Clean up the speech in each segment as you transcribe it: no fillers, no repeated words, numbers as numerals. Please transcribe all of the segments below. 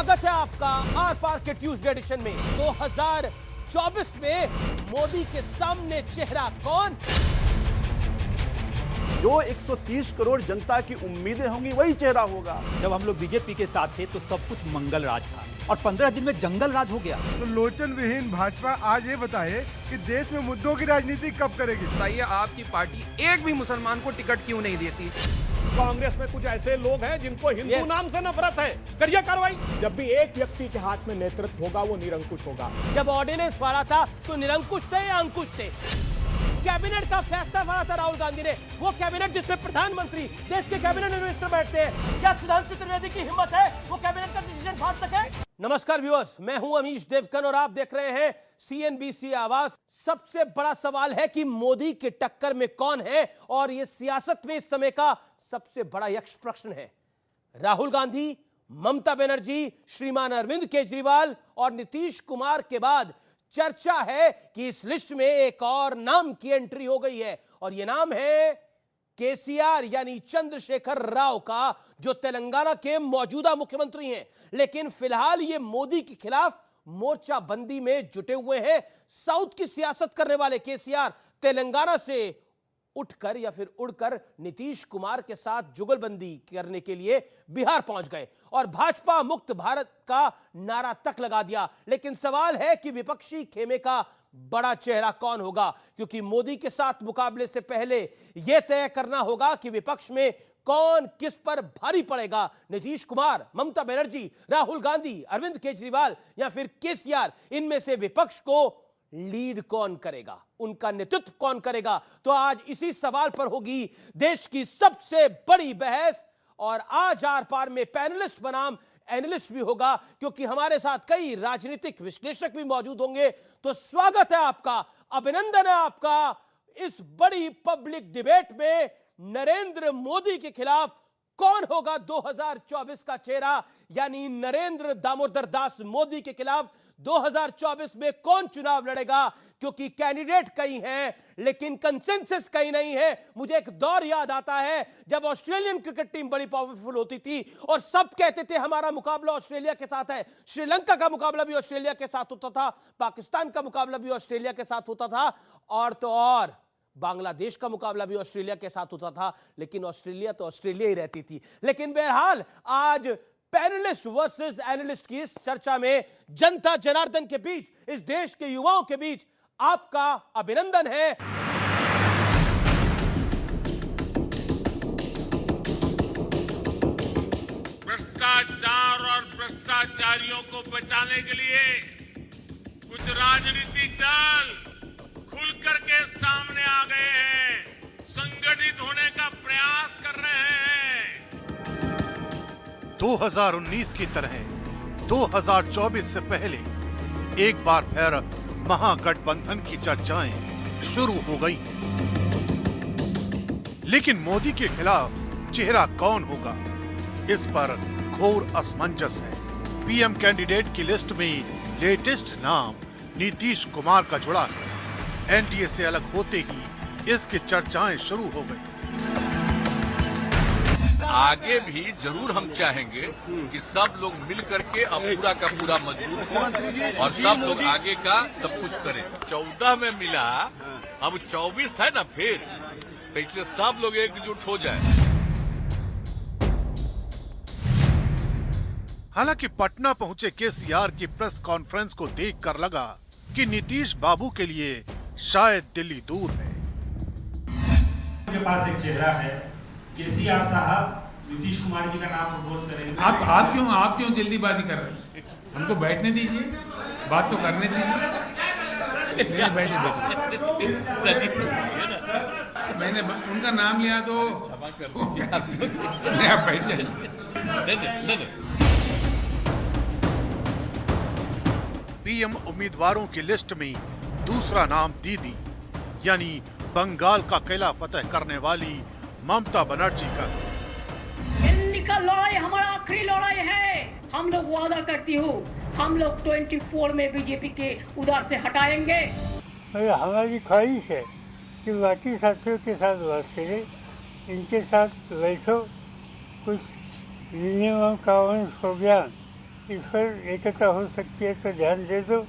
स्वागत है आपका आर पार के ट्यूसडे एडिशन में। 2024 में मोदी के सामने चेहरा कौन? जो 130 करोड़ जनता की उम्मीदें होंगी वही चेहरा होगा। जब हम लोग बीजेपी के साथ थे तो सब कुछ मंगल राज था और 15 दिन में जंगल राज हो गया। तो लोचन विहीन भाजपा आज ये बताए कि देश में मुद्दों की राजनीति कब करेगी। बताइए आपकी पार्टी एक भी मुसलमान को टिकट क्यों नहीं देती? कांग्रेस में कुछ ऐसे लोग हैं जिनको हिंदू नाम से नफरत है। करिए कार्रवाई। जब भी एक व्यक्ति के हाथ में नेतृत्व होगा वो निरंकुश होगा। जब ऑर्डिनेंस वाला था तो निरंकुश थे या अंकुश थे? कैबिनेट का फैसला वाला था राहुल गांधी ने, वो कैबिनेट जिसमें प्रधानमंत्री देश के कैबिनेट मिनिस्टर बैठते हैं। क्या सुधांशु त्रिवेदी की हिम्मत है वो कैबिनेट का डिसीजन फाड़ सके? नमस्कार व्यूअर्स, मैं हूं अमीश देवकन और आप देख रहे हैं CNBC आवाज। सबसे बड़ा सवाल है कि मोदी के टक्कर में कौन है, और यह सियासत में इस समय का सबसे बड़ा यक्ष प्रश्न है। राहुल गांधी, ममता बनर्जी, श्रीमान अरविंद केजरीवाल और नीतीश कुमार के बाद चर्चा है कि इस लिस्ट में एक और नाम की एंट्री हो गई है, और यह नाम है केसीआर यानी चंद्रशेखर राव का, जो तेलंगाना के मौजूदा मुख्यमंत्री हैं। लेकिन फिलहाल ये मोदी के खिलाफ मोर्चाबंदी में जुटे हुए हैं। साउथ की सियासत करने वाले केसीआर तेलंगाना से उठकर या फिर उड़कर नीतीश कुमार के साथ जुगलबंदी करने के लिए बिहार पहुंच गए और भाजपा मुक्त भारत का नारा तक लगा दिया। लेकिन सवाल है कि विपक्षी खेमे का बड़ा चेहरा कौन होगा, क्योंकि मोदी के साथ मुकाबले से पहले यह तय करना होगा कि विपक्ष में कौन किस पर भारी पड़ेगा। नीतीश कुमार, ममता बनर्जी, राहुल गांधी, अरविंद केजरीवाल या फिर केसीआर, इनमें से विपक्ष को लीड कौन करेगा, उनका नेतृत्व कौन करेगा? तो आज इसी सवाल पर होगी देश की सबसे बड़ी बहस। और आज आर पार में पैनलिस्ट बनाम एनालिस्ट भी होगा, क्योंकि हमारे साथ कई राजनीतिक विश्लेषक भी मौजूद होंगे। तो स्वागत है आपका, अभिनंदन है आपका इस बड़ी पब्लिक डिबेट में। नरेंद्र मोदी के खिलाफ कौन होगा 2024 का चेहरा, यानी नरेंद्र दामोदर दास मोदी के खिलाफ 2024 में कौन चुनाव लड़ेगा? क्योंकि कैंडिडेट कई हैं लेकिन कंसेंसस कहीं नहीं है। मुझे एक दौर याद आता है जब ऑस्ट्रेलियन क्रिकेट टीम बड़ी पावरफुल होती थी और सब कहते थे हमारा मुकाबला ऑस्ट्रेलिया के साथ है। श्रीलंका का मुकाबला भी ऑस्ट्रेलिया के साथ होता था, पाकिस्तान का मुकाबला भी ऑस्ट्रेलिया के साथ होता था, और तो और बांग्लादेश का मुकाबला भी ऑस्ट्रेलिया के साथ होता था। लेकिन ऑस्ट्रेलिया तो ऑस्ट्रेलिया ही रहती थी। लेकिन बहरहाल आज पैनलिस्ट वर्सेस एनालिस्ट की इस चर्चा में जनता जनार्दन के बीच, इस देश के युवाओं के बीच आपका अभिनंदन है। भ्रष्टाचार और भ्रष्टाचारियों को बचाने के लिए कुछ राजनीतिक दल खुलकर के सामने आ गए हैं, संगठित होने का प्रयास कर रहे हैं। 2019 की तरह 2024 से पहले एक बार फिर महागठबंधन की चर्चाएं शुरू हो गई। लेकिन मोदी के खिलाफ चेहरा कौन होगा, इस पर घोर असमंजस है। पीएम कैंडिडेट की लिस्ट में लेटेस्ट नाम नीतीश कुमार का जुड़ा है। एनडीए से अलग होते ही इसकी चर्चाएं शुरू हो गई। आगे भी जरूर हम चाहेंगे कि सब लोग मिल करके अब पूरा का पूरा मजबूत हो और सब लोग आगे का सब कुछ करें। 14 में मिला, अब 24 है ना, फिर तो इसलिए सब लोग एकजुट हो जाए। हालांकि पटना पहुंचे केसीआर की प्रेस कॉन्फ्रेंस को देखकर लगा कि नीतीश बाबू के लिए शायद दिल्ली दूर है। उनके पास एक चेहरा है, केसीआर साहब नीतीश कुमार जी का नाम प्रपोज करेंगे। आप क्यों जल्दीबाजी कर रहे हैं? हमको बैठने दीजिए, बात तो करने चाहिए। मैंने उनका नाम लिया तो आप बैठ जाइए। पीएम उम्मीदवारों की लिस्ट में दूसरा नाम दीदी यानी बंगाल का किला फतह करने वाली ममता बनर्जी का। दिल्ली का लड़ाई हमारा आखिरी लड़ाई है। हम लोग वादा करती हूँ, हम लोग 24 में बीजेपी के उधर से हटाएंगे। हमारी ख्वाहिश है कि बाकी साथियों के साथ बात करें, इनके साथ वैसो कुछ मिनिमम कानून प्रोग्राम इस पर एकता हो सकती है तो ध्यान दे दो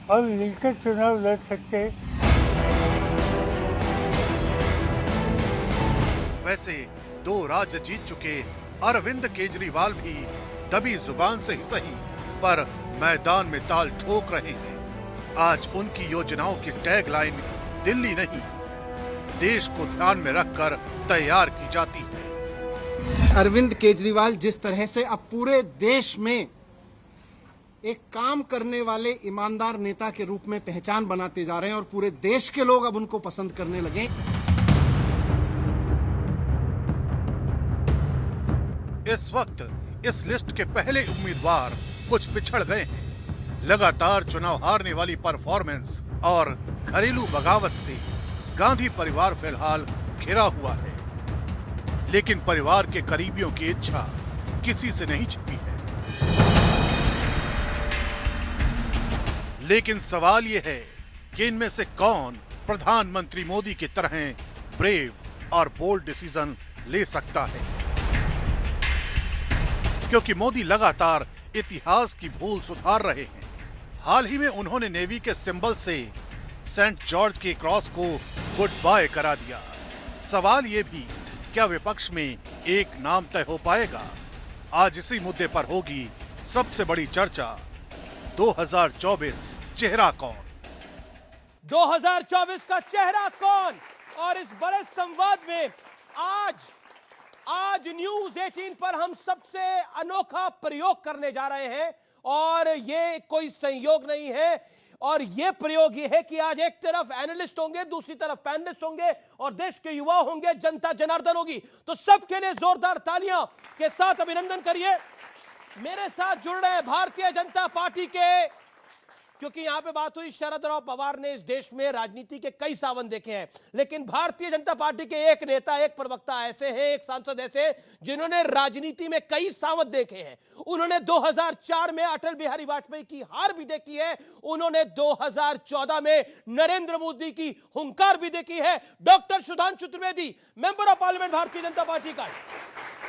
और मिलकर चुनाव लड़ सकते हैं। वैसे 2 राज्य जीत चुके अरविंद केजरीवाल भी दबी जुबान से ही सही पर मैदान में ताल ठोक रहे हैं। आज उनकी योजनाओं की टैगलाइन दिल्ली नहीं, देश को ध्यान में रखकर तैयार की जाती है। अरविंद केजरीवाल जिस तरह से अब पूरे देश में एक काम करने वाले ईमानदार नेता के रूप में पहचान बनाते जा रहे हैं और पूरे देश के लोग अब उनको पसंद करने लगे। इस वक्त इस लिस्ट के पहले उम्मीदवार कुछ पिछड़ गए हैं। लगातार चुनाव हारने वाली परफॉर्मेंस और घरेलू बगावत से गांधी परिवार फिलहाल घिरा हुआ है, लेकिन परिवार के करीबियों की इच्छा किसी से नहीं छिपी है। लेकिन सवाल यह है कि इनमें से कौन प्रधानमंत्री मोदी की तरह ब्रेव और बोल्ड डिसीजन ले सकता है, क्योंकि मोदी लगातार इतिहास की भूल सुधार रहे हैं। हाल ही में उन्होंने नेवी के सिंबल से सेंट जॉर्ज के क्रॉस को गुड बाय करा दिया। सवाल ये भी, क्या विपक्ष में एक नाम तय हो पाएगा? आज इसी मुद्दे पर होगी सबसे बड़ी चर्चा। 2024 चेहरा कौन? 2024 का चेहरा कौन? और इस बड़े संवाद में आज न्यूज 18 पर हम सबसे अनोखा प्रयोग करने जा रहे हैं और ये कोई संयोग नहीं है और ये प्रयोग ये है कि आज एक तरफ एनालिस्ट होंगे, दूसरी तरफ पैनलिस्ट होंगे और देश के युवा होंगे, जनता जनार्दन होगी। तो सबके लिए जोरदार तालियां के साथ अभिनंदन करिए। मेरे साथ जुड़ रहे हैं भारतीय जनता पार्टी के, क्योंकि यहां पे बात हुई शरद पवार ने इस देश में राजनीति के कई सावन देखे हैं, लेकिन भारतीय जनता पार्टी के एक नेता, एक प्रवक्ता ऐसे हैं, एक सांसद ऐसे हैं जिन्होंने राजनीति में कई सावन देखे हैं। उन्होंने 2004 में अटल बिहारी वाजपेयी की हार भी देखी है, उन्होंने 2014 में नरेंद्र मोदी की हुंकार भी देखी है। Doctor Sudhanshu Trivedi, member of parliament Bharatiya Janata party का।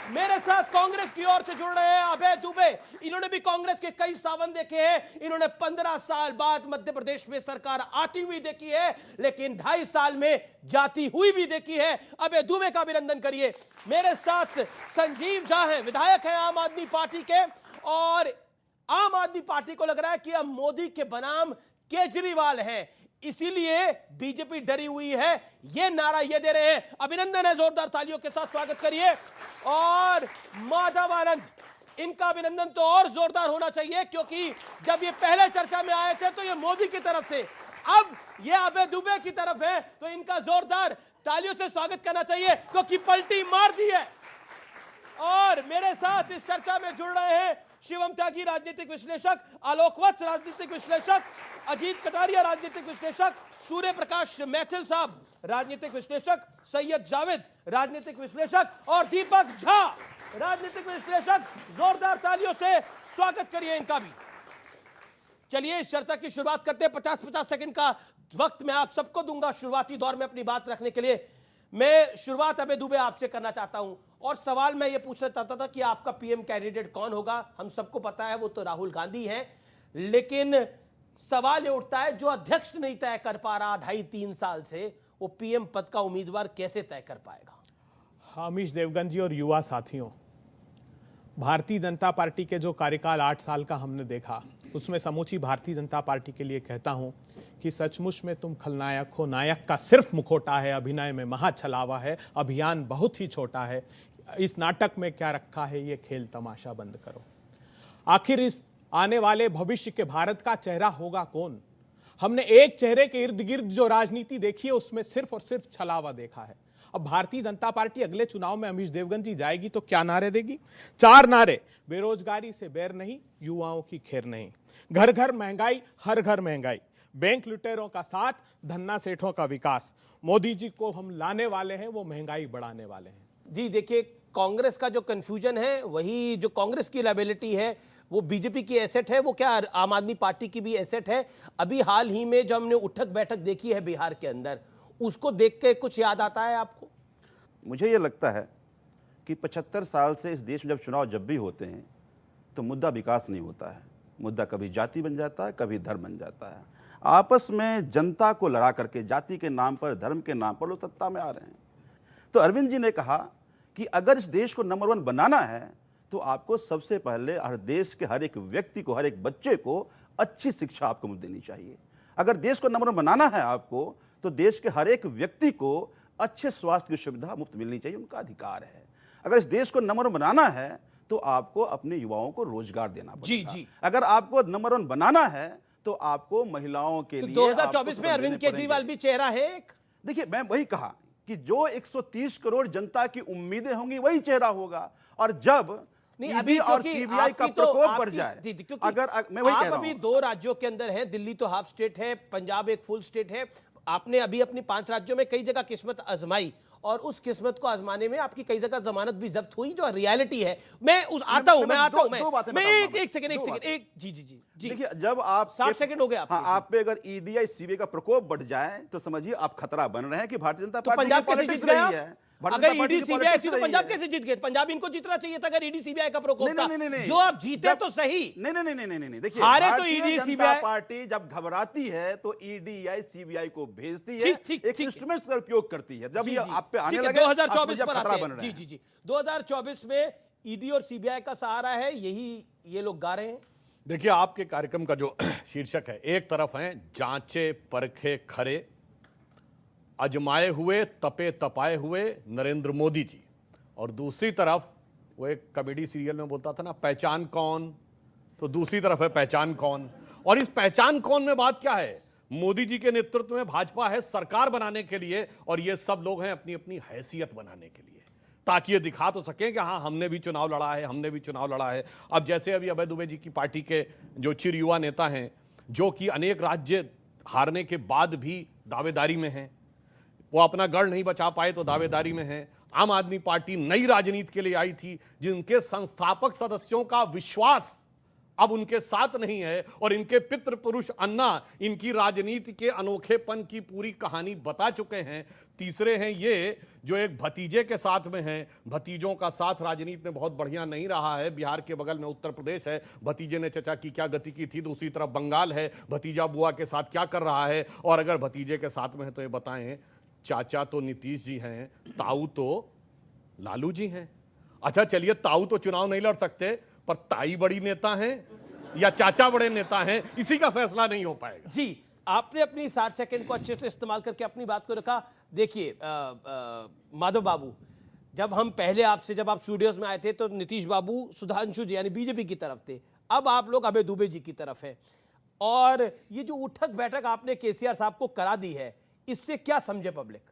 मेरे साथ कांग्रेस की ओर से जुड़ रहे हैं अभय दुबे, इन्होंने भी कांग्रेस के कई सावन देखे हैं। इन्होंने 15 साल बाद मध्य प्रदेश में सरकार आती हुई देखी है, लेकिन 2.5 साल में जाती हुई भी देखी है। अभय दुबे का अभिनंदन करिए। मेरे साथ संजीव झा हैं, विधायक हैं आम आदमी पार्टी के, और आम आदमी पार्टी को लग रहा है कि अब मोदी के बनाम केजरीवाल हैं, इसीलिए बीजेपी डरी हुई है, ये नारा ये दे रहे हैं। अभिनंदन है, जोरदार तालियों के साथ स्वागत करिए। और माधव आनंद, इनका अभिनंदन तो और जोरदार होना चाहिए, क्योंकि जब ये पहले चर्चा में आए थे तो ये मोदी की तरफ थे, अब ये अभय दुबे की तरफ है, तो इनका जोरदार तालियों से स्वागत करना चाहिए, क्योंकि पलटी मार दी है। और मेरे साथ इस चर्चा में जुड़ रहे हैं शिवम त्यागी, राजनीतिक विश्लेषक, आलोक वत्स, राजनीतिक विश्लेषक, अजीत कटारिया, राजनीतिक विश्लेषक, सूर्य प्रकाश मैथिल साहब, राजनीतिक विश्लेषक, सैयद जावेद, राजनीतिक विश्लेषक, और दीपक झा, राजनीतिक विश्लेषक। जोरदार तालियों से स्वागत करिए इनका भी। चलिए इस चर्चा की शुरुआत करते हैं। 50-50 सेकंड का वक्त मैं आप सबको दूंगा शुरुआती दौर में अपनी बात रखने के लिए। मैं शुरुआत अभय दुबे आपसे करना चाहता हूं, और सवाल मैं ये पूछना चाहता था कि आपका पीएम कैंडिडेट कौन होगा। हम सबको पता है वो तो राहुल गांधी हैं, लेकिन सवाल ये उठता है, जो अध्यक्ष नहीं तय कर पा रहा 2.5-3 साल से, वो पीएम पद का उम्मीदवार कैसे तय कर पाएगा? अमीश देवगन जी और युवा साथियों, भारतीय जनता पार्टी के जो कार्यकाल 8 साल का हमने देखा, उसमें समूची भारतीय जनता पार्टी के लिए कहता हूं कि सचमुच में तुम खलनायक हो, नायक का सिर्फ मुखौटा है, अभिनय में महा छलावा है, अभियान बहुत ही छोटा है, इस नाटक में क्या रखा है, ये खेल तमाशा बंद करो। आखिर इस आने वाले भविष्य के भारत का चेहरा होगा कौन? हमने एक चेहरे के इर्द गिर्द जो राजनीति देखी है, उसमें सिर्फ और सिर्फ छलावा देखा है। अब भारतीय जनता पार्टी अगले चुनाव में अमीश देवगन जी जाएगी तो क्या नारे देगी? 4 नारे, बेरोजगारी से बैर नहीं, युवाओं की खैर नहीं, घर घर महंगाई, हर घर महंगाई, बैंक लुटेरों का साथ, धन्ना सेठों का विकास, मोदी जी को हम लाने वाले हैं, वो महंगाई बढ़ाने वाले हैं। जी देखिए, कांग्रेस का जो कंफ्यूजन है, वही जो कांग्रेस की लायबिलिटी है वो बीजेपी की एसेट है, वो क्या आम आदमी पार्टी की भी एसेट है? अभी हाल ही में जो हमने उठक बैठक देखी है बिहार के अंदर, उसको देख के कुछ याद आता है आपको? मुझे ये लगता है कि 75 साल से इस देश में जब चुनाव जब भी होते हैं तो मुद्दा विकास नहीं होता है। मुद्दा कभी जाति बन जाता है, कभी धर्म बन जाता है। आपस में जनता को लड़ा करके जाति के नाम पर, धर्म के नाम पर लोग सत्ता में आ रहे हैं। तो अरविंद जी ने कहा कि अगर इस देश को नंबर 1 बनाना है तो आपको सबसे पहले हर देश के हर एक व्यक्ति को, हर एक बच्चे को अच्छी शिक्षा आपको देनी चाहिए। अगर देश को नंबर 1 बनाना है आपको, तो देश के हर एक व्यक्ति को अच्छे स्वास्थ्य की सुविधा मुफ्त मिलनी चाहिए, उनका अधिकार है। अगर इस देश को नंबर 1 बनाना है तो आपको अपने युवाओं को रोजगार देना पड़ेगा। जी। अगर आपको नंबर 1 बनाना है तो आपको महिलाओं के लिए 2024 में अरविंद केजरीवाल भी चेहरा है एक। देखिए, मैं वही कहा कि जो 130 करोड़ जनता की उम्मीदें होंगी वही चेहरा होगा। और जब नहीं, अभी और सीबीआई का प्रकोप बढ़ जाए, अगर मैं वही कह रहा हूं, अभी 2 राज्यों के अंदर है, दिल्ली तो हाफ स्टेट है, पंजाब एक फुल स्टेट है। आपने अभी अपनी 5 राज्यों में कई जगह किस्मत आजमाई और उस किस्मत को आजमाने में आपकी कई जगह जमानत भी जब्त हुई, जो रियलिटी है। मैं आता हूं एक सेकंड जी देखिए, जब आप 60 सेकंड हो गए आप पे अगर ईडी या सीबीआई का प्रकोप बढ़ जाए तो समझिए आप खतरा बन रहे हैं कि भारतीय जनता पार्टी पंजाब कैसे जीत गया है। अगर ईडी सीबीआई थी तो पंजाब है। कैसे जीत गए? पंजाब इनको जीतना चाहिए था अगर ईडी सीबीआई का प्रकोप था। जो आप जीते तो सही। नहीं, देखिए, हारे तो ईडी सीबीआई पार्टी जब घबराती है तो ईडी या सीबीआई को भेजती है, एक इंस्ट्रूमेंट्स का उपयोग करती है। जब ये आप पे आने लगे 2024 पर आते हैं। जी 2024 में ईडी और सीबीआई का सहारा है, यही ये लोग गा रहे हैं। देखिए, आपके कार्यक्रम का जो शीर्षक है, एक तरफ है जांचे परखे खरे, अजमाए हुए तपे तपाए हुए नरेंद्र मोदी जी, और दूसरी तरफ वो एक कॉमेडी सीरियल में बोलता था ना, पहचान कौन, तो दूसरी तरफ है पहचान कौन। और इस पहचान कौन में बात क्या है? मोदी जी के नेतृत्व में भाजपा है सरकार बनाने के लिए, और ये सब लोग हैं अपनी अपनी हैसियत बनाने के लिए, ताकि ये दिखा तो सकें कि हाँ, हमने भी चुनाव लड़ा है, हमने भी चुनाव लड़ा है। अब जैसे अभी अभय दुबे जी की पार्टी के जो चिर युवा नेता हैं, जो कि अनेक राज्य हारने के बाद भी दावेदारी में हैं, वो अपना गढ़ नहीं बचा पाए तो दावेदारी में है। आम आदमी पार्टी नई राजनीति के लिए आई थी, जिनके संस्थापक सदस्यों का विश्वास अब उनके साथ नहीं है, और इनके पितृ पुरुष अन्ना इनकी राजनीति के अनोखेपन की पूरी कहानी बता चुके हैं। तीसरे हैं ये जो एक भतीजे के साथ में हैं। भतीजों का साथ राजनीति में बहुत बढ़िया नहीं रहा है। बिहार के बगल में उत्तर प्रदेश है, भतीजे ने चचा की क्या गति की थी। दूसरी तरफ बंगाल है, भतीजा बुआ के साथ क्या कर रहा है। और अगर भतीजे के साथ में है तो ये बताएं, चाचा तो नीतीश जी हैं, ताऊ तो लालू जी हैं। अच्छा चलिए, ताऊ तो चुनाव नहीं लड़ सकते, पर ताई बड़ी नेता हैं या चाचा बड़े नेता हैं, इसी का फैसला नहीं हो पाएगा। जी, आपने अपनी 60 सेकंड को अच्छे से इस्तेमाल करके अपनी बात को रखा। देखिए माधव बाबू, जब हम पहले आपसे जब आप स्टूडियोज में आए थे तो नीतीश बाबू सुधांशु जी यानी बीजेपी की तरफ थे, अब आप लोग अभय दुबे जी की तरफ है। और ये जो उठक बैठक आपने केसीआर साहब को करा दी है, इससे क्या समझे पब्लिक?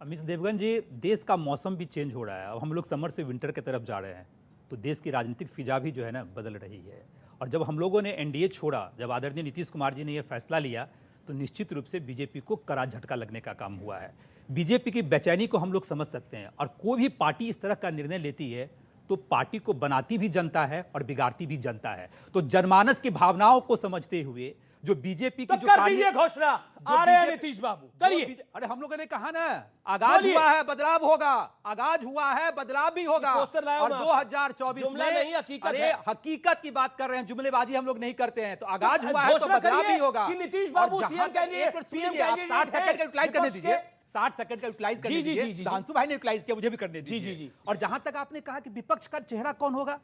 मिस देवगन जी, देश का मौसम भी चेंज हो रहा है। अब हम लोग समर से विंटर की तरफ जा रहे हैं, तो देश की राजनीतिक फिजा भी जो है ना बदल रही है। और जब हम लोगों ने एनडीए छोड़ा, जब आदरणीय नीतीश कुमार जी ने यह फैसला लिया, तो निश्चित रूप से बीजेपी को कड़ा झटका लगने का काम हुआ है। बीजेपी की बेचैनी को हम लोग समझ सकते हैं, और कोई भी पार्टी इस तरह का निर्णय लेती है तो पार्टी को बनाती भी जनता है और बिगाड़ती भी जनता है। तो जनमानस की भावनाओं को समझते हुए जो बीजेपी की तो कर दीजिए घोषणा, आ रहे हैं नीतीश बाबू, करिए। अरे हम लोगों ने कहा ना, आगाज हुआ है बदलाव होगा, आगाज हुआ है बदलाव भी होगा। और 2024 में नहीं, हकीकत की बात कर रहे हैं, जुमलेबाजी हम लोग नहीं करते हैं। तो आगाज हुआ है तो बदलाव भी होगा। नीतीश बाबू सीएम कैंडिडेट, 60 सेकंड का यूटिलाइज करने दीजिए, 60 सेकंड का यूटिलाइज करने दीजिए। धांसू भाई ने यूटिलाइज किया, मुझे भी करने दीजिए। जी। और जहां तक आपने कहा कि विपक्ष का चेहरा कौन होगा,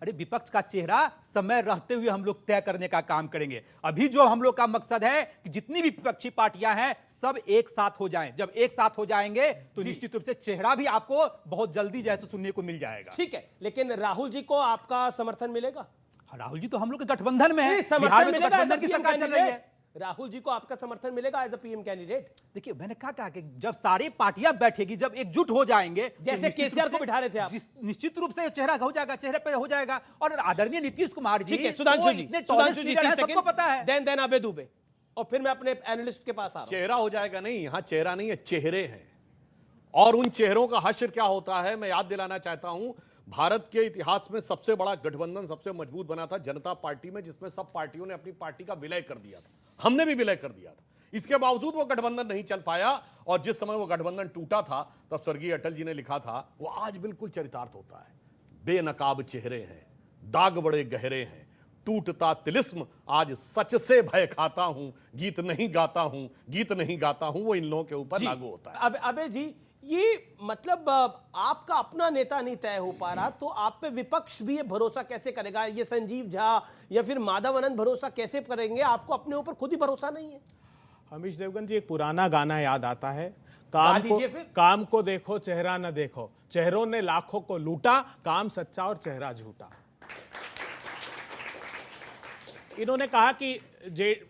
अरे विपक्ष का चेहरा समय रहते हुए हम लोग तय करने का काम करेंगे। अभी जो हम लोग का मकसद है कि जितनी भी विपक्षी पार्टियां हैं सब एक साथ हो जाएं। जब एक साथ हो जाएंगे तो निश्चित रूप से चेहरा भी आपको बहुत जल्दी जैसे सुनने को मिल जाएगा। ठीक है, लेकिन राहुल जी को आपका समर्थन मिलेगा? राहुल जी तो हम लोग के गठबंधन में है, बिहार में गठबंधन की सरकार चल रही है। राहुल जी को आपका समर्थन मिलेगा एज अ पीएम कैंडिडेट? देखिए, मैंने कहा कि जब सारी पार्टियां बैठेगी, जब एकजुट हो जाएंगे, जैसे केसीआर को बिठा रहे थे आप, निश्चित रूप से चेहरा हो जाएगा, चेहरे पे हो जाएगा। और आदरणीय नीतीश कुमार जी, ठीक है, सुधांशु जी सबको पता है। देन अभय दुबे, और फिर मैं अपने एनालिस्ट के पास आ रहा हूं। चेहरा हो जाएगा नहीं, यहां चेहरा नहीं है, चेहरे हैं। और उन चेहरों का हश्र क्या होता है, मैं याद दिलाना चाहता हूं। भारत के इतिहास में सबसे बड़ा गठबंधन, सबसे मजबूत बना था जनता पार्टी में, जिसमें सब पार्टियों ने अपनी पार्टी का विलय कर दिया था। हमने भी विलय कर दिया था। इसके बावजूद वो गठबंधन नहीं चल पाया, और जिस समय वो गठबंधन टूटा था तब स्वर्गीय अटल जी ने लिखा था, वो आज बिल्कुल चरितार्थ होता है। बेनकाब चेहरे हैं, दाग बड़े गहरे हैं, टूटता तिलिस्म आज सच से भय खाता हूं, गीत नहीं गाता हूं, गीत नहीं गाता हूं, वो इन लोगों के ऊपर लागू होता है। अब अबे जी, ये मतलब आपका अपना नेता नहीं तय हो पा रहा, तो आप पे विपक्ष भी ये भरोसा कैसे करेगा? ये संजीव झा या फिर माधव आनंद भरोसा कैसे करेंगे? आपको अपने ऊपर खुद ही भरोसा नहीं है। अमीश देवगन जी, एक पुराना गाना याद आता है, काम को देखो चेहरा न देखो, चेहरों ने लाखों को लूटा, काम सच्चा और चेहरा झूठा। इन्होंने कहा कि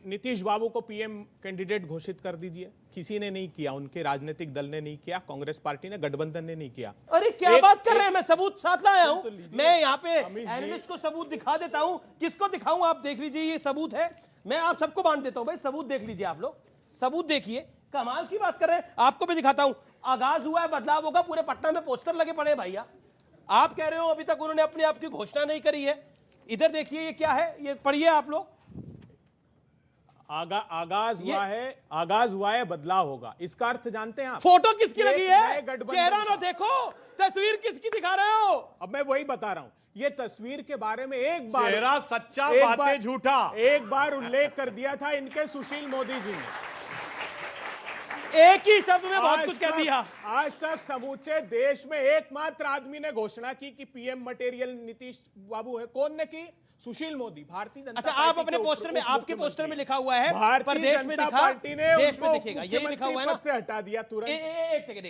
नीतीश बाबू को पीएम कैंडिडेट घोषित कर दीजिए, किसी ने नहीं किया, उनके राजनीतिक दल ने नहीं किया, कांग्रेस पार्टी ने, गठबंधन ने नहीं किया। अरे क्या बात कर रहे हैं? मैं सबूत साथ लाया हूं, मैं यहाँ पे एनालिस्ट को सबूत दिखा देता हूं। किसको दिखाऊं? आप देख लीजिए, ये सबूत है, मैं आप सबको बांट देता हूं भाई, सबूत देख लीजिए आप लोग, सबूत देखिए, कमाल की बात कर रहे हैं। आपको भी दिखाता हूं, आगाज हुआ है, बदलाव होगा, पूरे पटना में पोस्टर लगे पड़े भैया। आप कह रहे हो अभी तक उन्होंने अपने आप की घोषणा नहीं करी है। इधर देखिए, ये क्या है, ये पढ़िए आप लोग। आगाज हुआ है, बदलाव होगा, इसका अर्थ जानते हैं आप? फोटो किसकी लगी है? चेहरा ना देखो, तस्वीर किसकी दिखा रहे हो? अब मैं वही बता रहा हूं, ये तस्वीर के बारे में एक बार चेहरा सच्चा, बातें झूठा, एक बार उल्लेख कर दिया था इनके सुशील मोदी जी ने, एक ही शब्द में बहुत कुछ कह दिया। आज तक समूचे देश में एकमात्र आदमी ने घोषणा की कि पीएम मटेरियल नीतीश बाबू है। कौन ने की? सुशील मोदी, भारतीय जनता अच्छा, आप अपने पोस्टर में, आपके पोस्टर में लिखा हुआ है प्रदेश में दिखा, देश में दिखेगा, यही लिखा हुआ है ना? से हटा दिया तुरंत। एक सेकंड,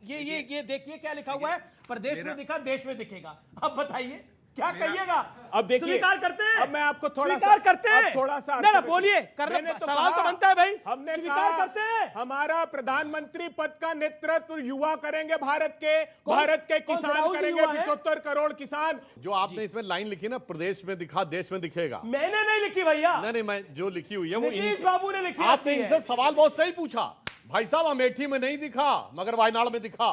ये देखिए क्या लिखा हुआ है, प्रदेश में दिखा, देश में दिखेगा। अब बताइए क्या कहिएगा? अब देखिए, स्वीकार करते हैं? अब मैं आपको थोड़ा स्वीकार करते हैं? थोड़ा सा ना बोलिए, करने सवाल तो बनता है भाई। हमने स्वीकार करते हैं? हमारा प्रधानमंत्री पद का नेतृत्व युवा करेंगे, भारत के किसान करेंगे, 75 करोड़ किसान। जो आपने इसमें लाइन लिखी ना, प्रदेश में दिखा, देश में दिखेगा, मैंने नहीं लिखी भैया। नहीं, मैं जो लिखी हुई है वो नीतीश बाबू ने लिखी। आपने इनसे सवाल बहुत सही पूछा, भाई साहब अमेठी में नहीं दिखा मगर वायनाड में दिखा,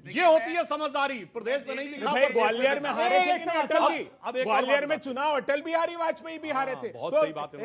ये होती है समझदारी। प्रदेश में नहीं दिखा, ग्वालियर में हारे थे अटल जी, ग्वालियर में चुनाव अटल बिहारी वाजपेयी भी हारे थे। बहुत सही बात है।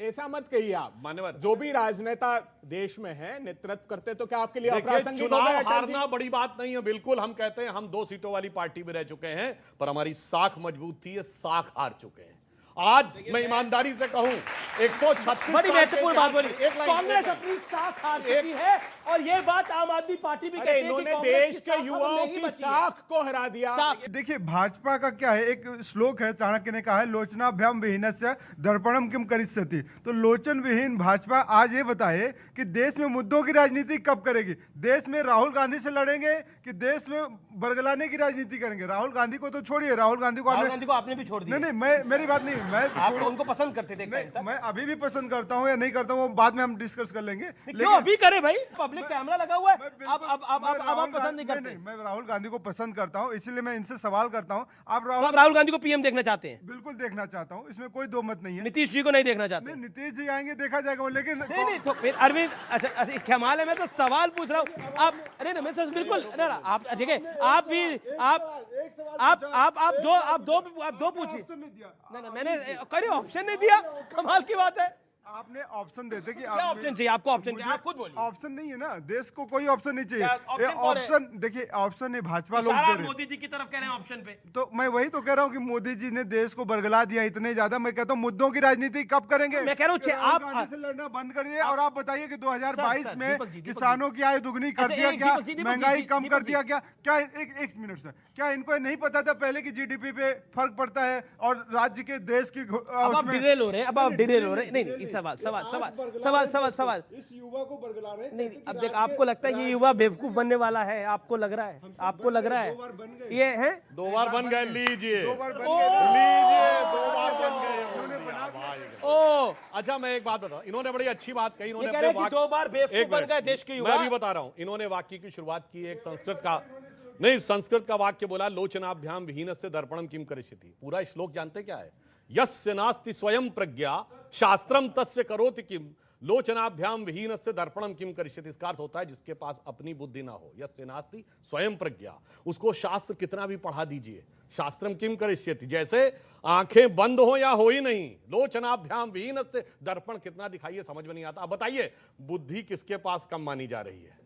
ऐसा मत कहिए आप, मान्यवर, जो भी राजनेता देश में है, नेतृत्व करते, तो क्या आपके लिए अप्रासंगिक चुनाव हारना बड़ी बात नहीं है? बिल्कुल, हम कहते हैं हम 2 सीटों वाली पार्टी में रह चुके हैं, पर हमारी साख मजबूत थी, ये साख हार चुके हैं। आज मैं ईमानदारी से कहूं, 136 बड़ी महत्वपूर्ण बात बोली, कांग्रेस अपनी साख हार चुकी है, और ये बात आम आदमी पार्टी भी कहती है कि इन्होंने देश के युवाओं की साख को हरा दिया। देखिए, भाजपा का क्या है, एक श्लोक है, चाणक्य ने कहा है, लोचनाभ्याम विहीनस्य दर्पणम किम करिष्यति। तो लोचन विहीन भाजपा आज ये बताए कि देश में मुद्दों की राजनीति कब करेगी? देश में राहुल गांधी से लड़ेंगे कि देश में बरगलाने की राजनीति करेंगे? राहुल गांधी को तो छोड़िए, राहुल गांधी को आपने भी छोड़ दिया। नहीं, मेरी बात नहीं, मैं आप उनको पसंद करते थे? मैं अभी भी पसंद करता हूं या नहीं करता हूं, बाद में हम डिस्कस कर लेंगे। क्यों अभी करे भाई? पब्लिक कैमरा लगा हुआ है, अब आप पसंद नहीं करते? मैं राहुल गांधी को पसंद करता हूं, इसलिए मैं इनसे सवाल करता हूं। आप राहुल गांधी को पीएम देखना चाहते हैं? बिल्कुल देखना चाहता हूं, इसमें कोई दो मत नहीं है। नीतीश जी को नहीं देखना चाहते? नीतीश जी आएंगे, देखा जाएगा, लेकिन नहीं तो फिर अरविंद, अच्छा कमाल है, मैं तो सवाल पूछ रहा हूँ। आप अरे मैं तो बिल्कुल, आप देखिए, आप भी आप दो पूछिए। नहीं, मैंने करे ऑप्शन नहीं दिया, कमाल की बात है। आपने ऑप्शन देते कि क्या ऑप्शन चाहिए आपको? ऑप्शन चाहिए, आप खुद बोलिए। ऑप्शन नहीं है ना, देश को कोई ऑप्शन नहीं चाहिए। ऑप्शन देखिए, ऑप्शन है भाजपा लोग दे रहे। मोदी जी की तरफ कह रहे हैं ऑप्शन पे, तो मैं वही तो कह रहा हूँ कि मोदी जी ने देश को बरगला दिया इतने ज्यादा। मैं कहता हूँ मुद्दों की राजनीति कब करेंगे? मैं कह रहा हूँ आप से लड़ना बंद करिए, और आप बताइए कि 2022 में किसानों की आय दुगनी कर दिया क्या? महंगाई कम कर दिया क्या? क्या एक मिनट सर, क्या इनको नहीं पता था पहले की जीडीपी पे फर्क पड़ता है और राज्य के देश की? अब आप डिटेल हो रहे हैं, अब आप डिटेल हो रहे हैं। नहीं, सवाल इस युवा को बरगला रहे। नहीं, अब देख, आपको लगता है ये युवा बेवकूफ बनने वाला है? आपको लग रहा है? आपको लग रहा है ये है? 2 बार बन गए, लीजिए 2 बार बन गए। ओ अच्छा, मैं एक बात बताऊं, इन्होंने बड़ी अच्छी बात कही। इन्होंने अपने 2 बार बेवकूफ बन गए देश के युवा। मैं भी बता रहा हूं, इन्होंने वाक्य की शुरुआत की एक संस्कृत का वाक्य बोला, लोचनाभ्याम विहीनस्य दर्पणम किम करिष्यति। पूरा श्लोक जानते क्या है? यस्य नास्ति स्वयं प्रज्ञा शास्त्रम तस्य करोति किम लोचनाभ्याम विहीनस्य दर्पणम किम करिष्यति। इसका अर्थ होता है जिसके पास अपनी बुद्धि ना हो, यस्य नास्ति स्वयं प्रज्ञा, उसको शास्त्र कितना भी पढ़ा दीजिए, शास्त्रम किम करिष्यति, जैसे आंखें बंद हो या हो ही नहीं, लोचनाभ्याम विहीनस्य दर्पण कितना दिखाइए समझ में नहीं आता। अब बताइए, बुद्धि किसके पास कम मानी जा रही है?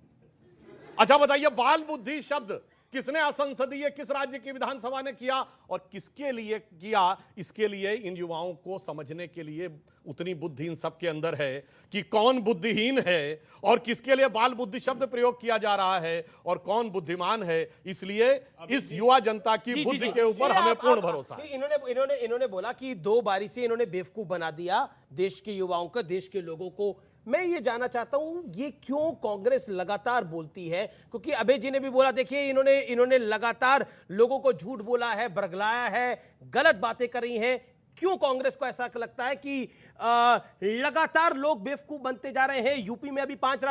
अच्छा बताइए, बाल बुद्धि शब्द किसने असंसदीय किस राज्य की विधानसभा ने किया और किसके लिए किया, इसके लिए इन युवाओं को समझने के लिए उतनी बुद्धि इन सबके अंदर है कि कौन बुद्धिहीन है और किसके लिए बाल बुद्धि शब्द प्रयोग किया जा रहा है और कौन बुद्धिमान है। इसलिए इस युवा जनता की बुद्धि के ऊपर हमें पूर्ण भरोसा है। इन्होंने बोला कि 2 बारी से इन्होंने बेवकूफ बना दिया देश के युवाओं को, देश के लोगों को। मैं ये जानना चाहता हूं ये क्यों कांग्रेस लगातार बोलती है, क्योंकि अभय जी ने भी बोला, देखिए इन्होंने लगातार लोगों को झूठ बोला है, बरगलाया है, गलत बातें करी हैं। क्यों कांग्रेस को ऐसा लगता है कि लगातार लोग बेवकूफ बनते जा रहे हैं? यूपी में अभी 5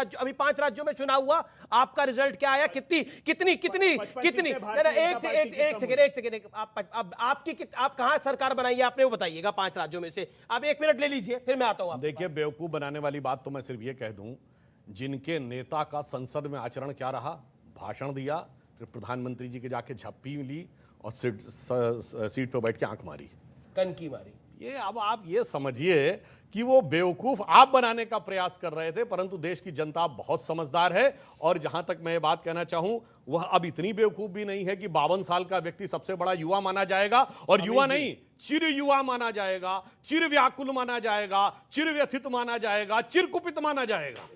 राज्यों में चुनाव हुआ, आपका रिजल्ट क्या आया? कितनी एक सेकंड आप कहां सरकार बनाई है आपने, वो बताइएगा 5 राज्यों में से। आप 1 मिनट ले लीजिए, फिर मैं आता हूं। देखिए, बेवकूफ बनाने वाली बात तो मैं सिर्फ ये कह दूं, जिनके नेता का संसद में आचरण क्या रहा, भाषण दिया, फिर प्रधानमंत्री जी के जाके झप्पी ली और सीट पर बैठ के आंख मारी, कनकी मारी। ये अब आप ये समझिए कि वो बेवकूफ आप बनाने का प्रयास कर रहे थे, परंतु देश की जनता बहुत समझदार है। और जहां तक मैं ये बात कहना चाहूं, वह अब इतनी बेवकूफ भी नहीं है कि 52 साल का व्यक्ति सबसे बड़ा युवा माना जाएगा, और युवा नहीं, चिर युवा माना जाएगा, चिर व्याकुल माना जाएगा, चिर व्यथित माना जाएगा, चिर कुपित माना जाएगा।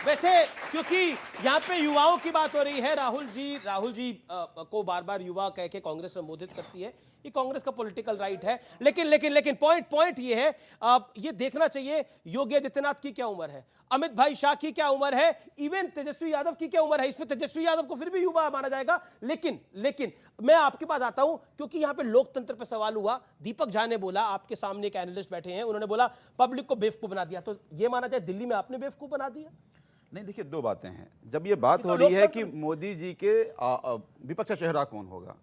वैसे क्योंकि यहाँ पे युवाओं की बात हो रही है, राहुल जी को बार बार युवा कह के कांग्रेस संबोधित करती है, ये कांग्रेस का पॉलिटिकल राइट है। लेकिन पॉइंट ये है, ये देखना चाहिए योगी आदित्यनाथ की क्या उम्र है, अमित भाई शाह की क्या उम्र है, इवन तेजस्वी यादव की क्या उम्र है। इसमें तेजस्वी यादव को फिर भी युवा माना जाएगा। लेकिन मैं आपके पास आता हूं, क्योंकि यहां पे लोकतंत्र पे सवाल हुआ। दीपक झा ने बोला, आपके सामने एक एनालिस्ट बैठे हैं, उन्होंने बोला पब्लिक को बेवकूफ बना दिया। तो ये माना जाए दिल्ली में आपने बेवकूफ बना दिया? नहीं, देखिए 2 बातें हैं। जब ये बात हो रही है कि मोदी जी के विपक्ष का चेहरा कौन होगा,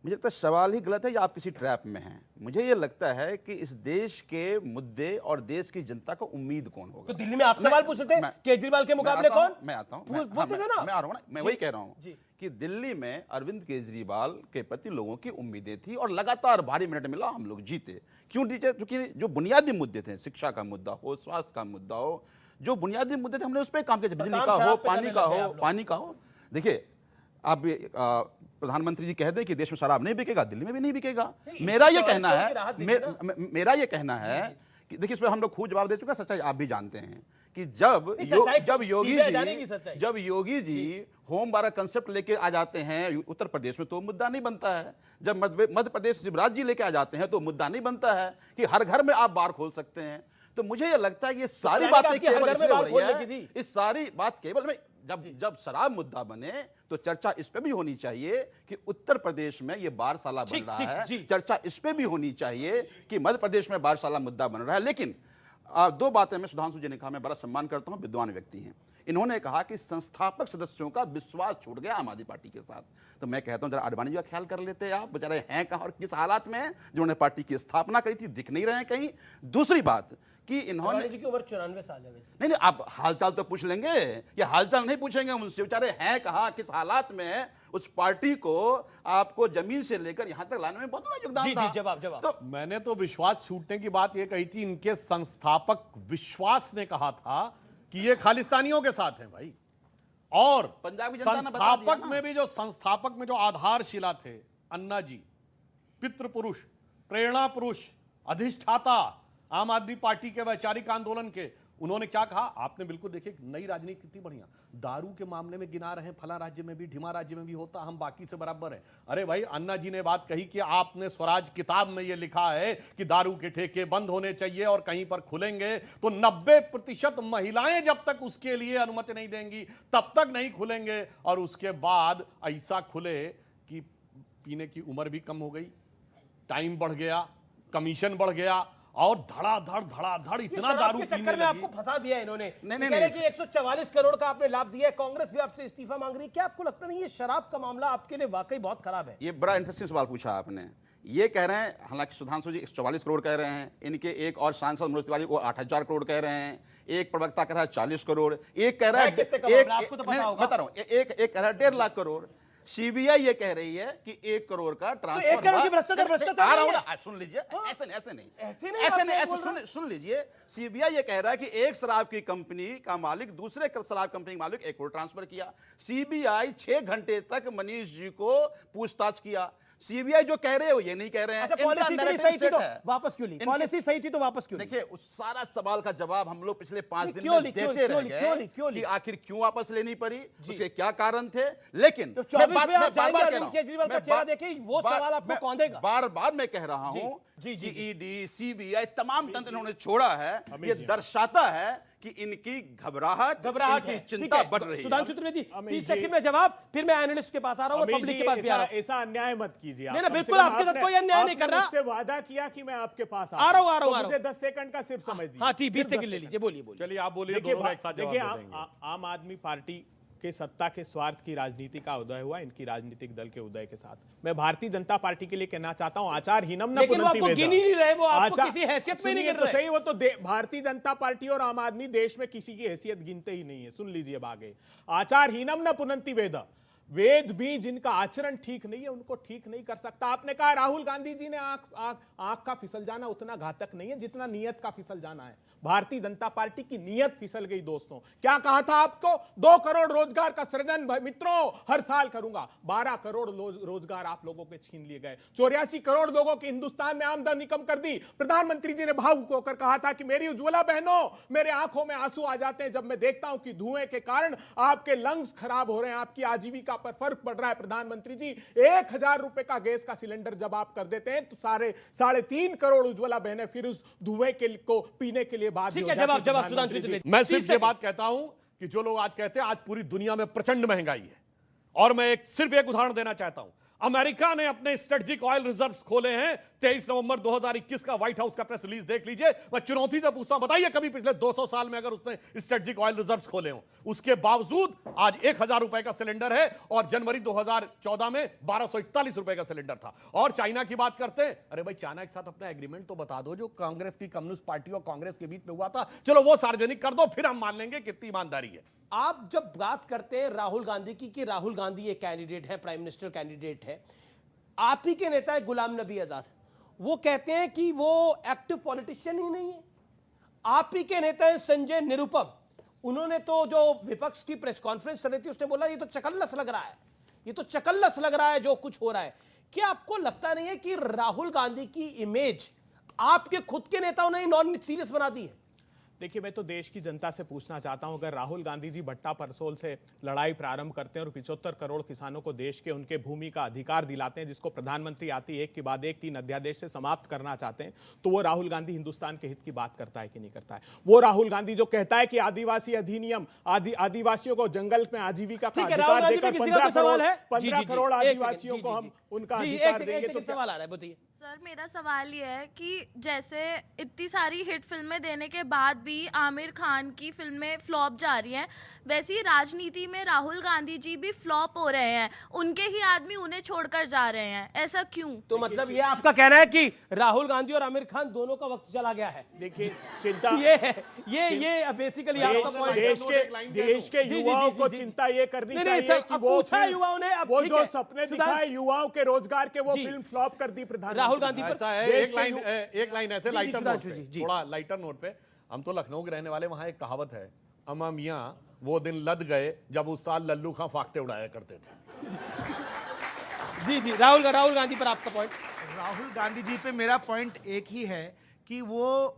मुझे लगता है सवाल ही गलत है या आप किसी ट्रैप में हैं। मुझे ये लगता है कि इस देश के मुद्दे और देश की जनता को उम्मीद कौन होगा। तो दिल्ली में आप सवाल पूछ रहे थे, केजरीवाल के मुकाबले कौन? मैं आता हूं, बोलते थे ना, मैं आ रहा हूं ना, मैं वही कह रहा हूं कि दिल्ली में अरविंद केजरीवाल के प्रति लोगों की उम्मीदें थी और लगातार भारी मिनट मिला, हम लोग जीते। क्यों जीते? क्योंकि जो बुनियादी मुद्दे थे, शिक्षा का मुद्दा हो, स्वास्थ्य का मुद्दा हो, जो बुनियादी मुद्दे थे हमने उस पर काम किया। बिजली का हो, पानी का हो। देखिए, आप प्रधानमंत्री जी कह दें कि देश में शराब नहीं बिकेगा, दिल्ली में भी नहीं बिकेगा। मेरा ये कहना है कि देखिए, इस पर हम लोग खूब जवाब दे चुके हैं। सच्चाई आप भी जानते हैं कि जब योगी जी होम बारा कंसेप्ट लेके आ जाते हैं उत्तर प्रदेश में, तो मुद्दा नहीं बनता है। जब मध्य प्रदेश शिवराज जी लेके आ जाते हैं, तो मुद्दा नहीं बनता है कि हर घर में आप बार खोल सकते हैं। तो मुझे ये लगता है कि ये सारी बातें केवल इसलिए हो रही है, इस सारी बात केवल में जब शराब मुद्दा बने तो चर्चा इस पे भी होनी चाहिए कि उत्तर प्रदेश में ये बारसाला बन रहा है। चर्चा इस पे भी होनी चाहिए कि मध्य प्रदेश में बारसाला मुद्दा बन रहा है। लेकिन 2 बातें मैं सुधांशु जी ने कहा, मैं बड़ा सम्मान करता हूं, विद्वान व्यक्ति हैं। इन्होंने कहा कि संस्थापक सदस्यों का विश्वास छूट गया आम आदमी पार्टी के साथ। तो मैं कहता हूं जरा आडवाणी जी का ख्याल कर लेते हैं, आप बेचारे हैं कहां और किस हालात में हैं, जिन्होंने पार्टी की स्थापना करी थी, दिख नहीं रहे हैं कहीं। दूसरी बात कि इन्होंने की उम्र 94 साल है वैसे। नहीं, आप हालचाल तो पूछ लेंगे, ये हालचाल नहीं पूछेंगे उनसे, बेचारे हैं कहां, किस हालात में है। उस पार्टी को आपको जमीन से लेकर यहां तक लाने में बहुत बड़ा योगदान था। जवाब। तो मैंने तो विश्वास छूटने की बात ये कही थी, इनके संस्थापक विश्वास ने कहा था कि ये खालिस्तानियों के साथ हैं भाई। और संस्थापक में भी, जो संस्थापक में जो आधारशिला थे, अन्ना जी, पितृ पुरुष, प्रेरणा पुरुष, अधिष्ठाता आम आदमी पार्टी के वैचारिक आंदोलन के, उन्होंने क्या कहा? आपने बिल्कुल देखिए, नई राजनीति कितनी बढ़िया। दारू के मामले में गिना रहे हैं, फला राज्य में भी, ढिमा राज्य में भी होता, हम बाकी से बराबर है। अरे भाई, अन्ना जी ने बात कही कि आपने स्वराज किताब में यह लिखा है कि दारू के ठेके बंद होने चाहिए और कहीं पर खुलेंगे तो 90% महिलाएं जब तक उसके लिए अनुमति नहीं देंगी तब तक नहीं खुलेंगे, और उसके बाद ऐसा खुले कि पीने की उम्र भी कम हो गई, टाइम बढ़ गया, कमीशन बढ़ गया, और धड़ाधड़ इतना दारू पीने चक्कर में आपको फंसा दिया इन्होंने। नहीं, कि 144 करोड़ का आपने लाभ दिया है, कांग्रेस भी आपसे इस्तीफा मांग रही है। क्या आपको लगता नहीं ये शराब का मामला आपके लिए वाकई बहुत खराब है? ये बड़ा इंटरेस्टिंग सवाल पूछा आपने। ये कह रहे हैं, हालांकि सुधांशु जी 144 करोड़ कह रहे हैं, इनके एक और सांसद मनोज तिवारी वो 8000 करोड़ कह रहे हैं, एक प्रवक्ता कह रहा है 40 करोड़, एक कह रहा है, आपको तो पता होगा। बता रहा हूं, एक कह रहा है 1.5 लाख करोड़। सीबीआई ये कह रही है कि 1 करोड़ का ट्रांसफर 1 करोड़ की भ्रष्टाचार आ रहा हूं नहीं है। ना, सुन लीजिए। ऐसे नहीं ऐसे नहीं ऐसे सुन लीजिए। सीबीआई ये कह रहा है कि एक शराब की कंपनी का मालिक दूसरे शराब कंपनी का मालिक 1 करोड़ ट्रांसफर किया। सीबीआई 6 घंटे तक मनीष जी को पूछताछ किया। सीबीआई जो कह रहे हो ये नहीं कह रहे हैं। अच्छा, इनका पॉलिसी narrative सही थी set तो है। वापस क्यों ली? पॉलिसी सही थी तो वापस क्यों ली? देखिए, उस सारा सवाल का जवाब हम लोग पिछले 5 दिन क्यों में ली? देते रह गए कि आखिर क्यों वापस लेनी पड़ी, उसके क्या कारण थे। लेकिन तो 24 में आप जाएंगे अरविंद केजरीवाल का चेहरा देखें, वो सवाल आपको कौन देगा? बार बार मैं कह रहा हूं कि ईडी, सीबीआई तमाम तंत्र इन्होंने छोड़ा है। ये दर्शाता है कि इनकी घबराहट, इनकी चिंता बढ़ रही है। सुधांशु त्रिवेदी 30 सेकंड में जवाब, फिर मैं एनालिस्ट के पास आ रहा हूं और पब्लिक के पास भी आ रहा हूं। ऐसा अन्याय मत कीजिए। नहीं, बिल्कुल आपके साथ कोई अन्याय नहीं कर रहा। मुझसे वादा किया कि मैं आपके पास आ रहा हूं। मुझे 10 सेकंड का सिर्फ समझ दीजिए। हाँ ठीक, 20 सेकंड ले लीजिए, बोलिए। चलिए आप बोलिए, दोनों का एक साथ जवाब दे देंगे। आम आदमी पार्टी के सत्ता के स्वार्थ की राजनीति का उदय हुआ इनकी राजनीतिक दल के उदय के साथ। मैं भारतीय जनता पार्टी के लिए कहना चाहता हूं, आचार हीनम न लेकिन वो आपको गिन ही नहीं रहे, वो आपको किसी हैसियत में नहीं गिन तो रहे। सही, वो तो भारतीय जनता पार्टी और आम आदमी देश में किसी की हैसियत गिनते ही नहीं है। सुन लीजिए आगे, आचार हीनम न पुनंति वेद। वेद भी जिनका आचरण ठीक नहीं है उनको ठीक नहीं कर सकता। आपने कहा राहुल गांधी जी ने आंख का फिसल जाना उतना घातक नहीं है जितना नियत का फिसल जाना है। भारतीय जनता पार्टी की नियत फिसल गई दोस्तों। क्या कहा था आपको? 2 करोड़ रोजगार का सृजन मित्रों हर साल करूंगा। 12 करोड़ रोजगार आप लोगों के छीन लिए गए। 84 करोड़ लोगों की हिंदुस्तान में आमदनी कम कर दी। प्रधानमंत्री जी ने भावुक होकर कहा था कि मेरी उज्ज्वला बहनों, मेरे आंखों में आंसू आ जाते हैं जब मैं देखता हूं कि धुएं के कारण आपके लंग्स खराब हो रहे हैं, आपकी आजीविका पर फर्क पड़ रहा है। प्रधानमंत्री जी 1000 रुपए का गैस का सिलेंडर जब आप कर देते हैं तो 3.5 करोड़ उज्ज्वला बहनें फिर उस धुएं को पीने के लिए बाध्य हो जाती हैं। सुधांशु त्रिवेदी। मैं सिर्फ ये बात कहता हूं कि जो लोग आज कहते हैं आज पूरी दुनिया में प्रचंड महंगाई है, और मैं सिर्फ एक उदाहरण देना चाहता हूं। अमेरिका ने अपने स्ट्रेटेजिक ऑयल रिजर्व्स खोले हैं। 23 नवंबर 2021 का व्हाइट हाउस का प्रेस रिलीज देख लीजिए। मैं चुनौती से पूछता हूं, बताइए कभी पिछले 200 साल में अगर उसने स्ट्रेटेजिक ऑयल रिजर्व्स खोले हों। उसके बावजूद आज 1000 रुपए का सिलेंडर है और जनवरी 2014 में 1241 रुपए का सिलेंडर था। और चाइना की बात करते हैं, अरे भाई चाइना के साथ अपना एग्रीमेंट तो बता दो जो कांग्रेस की कम्युनिस्ट पार्टी और कांग्रेस के बीच में हुआ था, चलो वो सार्वजनिक कर दो, फिर हम मान लेंगे कितनी ईमानदारी है। आप जब बात करते हैं राहुल गांधी की कि राहुल गांधी एक कैंडिडेट है, प्राइम मिनिस्टर कैंडिडेट है, आप ही के नेता है गुलाम नबी आजाद, वो कहते हैं कि वो एक्टिव पॉलिटिशियन ही नहीं है। आप ही के नेता है संजय निरुपम, उन्होंने तो जो विपक्ष की प्रेस कॉन्फ्रेंस कर रही थी उसने बोला ये तो चकल्लस लग रहा है, ये तो चकल्लस लग रहा है जो कुछ हो रहा है। क्या आपको लगता नहीं है कि राहुल गांधी की इमेज आपके खुद के नेताओं ने नॉन सीरियस बना दी है? देखिए, मैं तो देश की जनता से पूछना चाहता हूं, अगर राहुल गांधी जी भट्टा परसोल से लड़ाई प्रारंभ करते हैं और 75 करोड़ किसानों को देश के उनके भूमि का अधिकार दिलाते हैं, जिसको प्रधानमंत्री आती एक के बाद एक 3 अध्यादेश से समाप्त करना चाहते हैं, तो वो राहुल गांधी हिंदुस्तान के हित की बात करता है कि नहीं करता है? वो राहुल गांधी जो कहता है कि आदिवासी अधिनियम, आदिवासियों को जंगल में आजीविका का अधिकार देकर 15 करोड़ आदिवासियों को हम उनका अधिकार देंगे, तो सवाल आ रहा है, बताइए। सर, मेरा सवाल ये है कि जैसे इतनी सारी हिट फिल्में देने के बाद भी आमिर खान की फिल्में फ्लॉप जा रही हैं, वैसी राजनीति में राहुल गांधी जी भी फ्लॉप हो रहे हैं, उनके ही आदमी उन्हें छोड़कर जा रहे हैं, ऐसा क्यों? तो मतलब ये आपका कहना है कि राहुल गांधी और आमिर खान दोनों का वक्त चला गया है? देखिए, चिंता ये बेसिकली आपका पॉइंट। देश के युवाओं को चिंता ये करनी चाहिए कि युवाओं ने वो जो सपने दिखाए युवाओं के रोजगार के, वो फिल्म फ्लॉप कर दी प्रधानमंत्री राहुल गांधी पर। ऐसा है, एक लाइन ऐसे लाइटर नोट पे, थोड़ा लाइटर नोट पे, हम तो लखनऊ के रहने वाले, वहां एक कहावत है, अमा मियां वो दिन लद गए जब उस्ताद लल्लू खां फाख्ते उड़ाया करते थे। जी राहुल गांधी पर आपका पॉइंट। राहुल गांधी जी पे मेरा पॉइंट एक ही है कि वो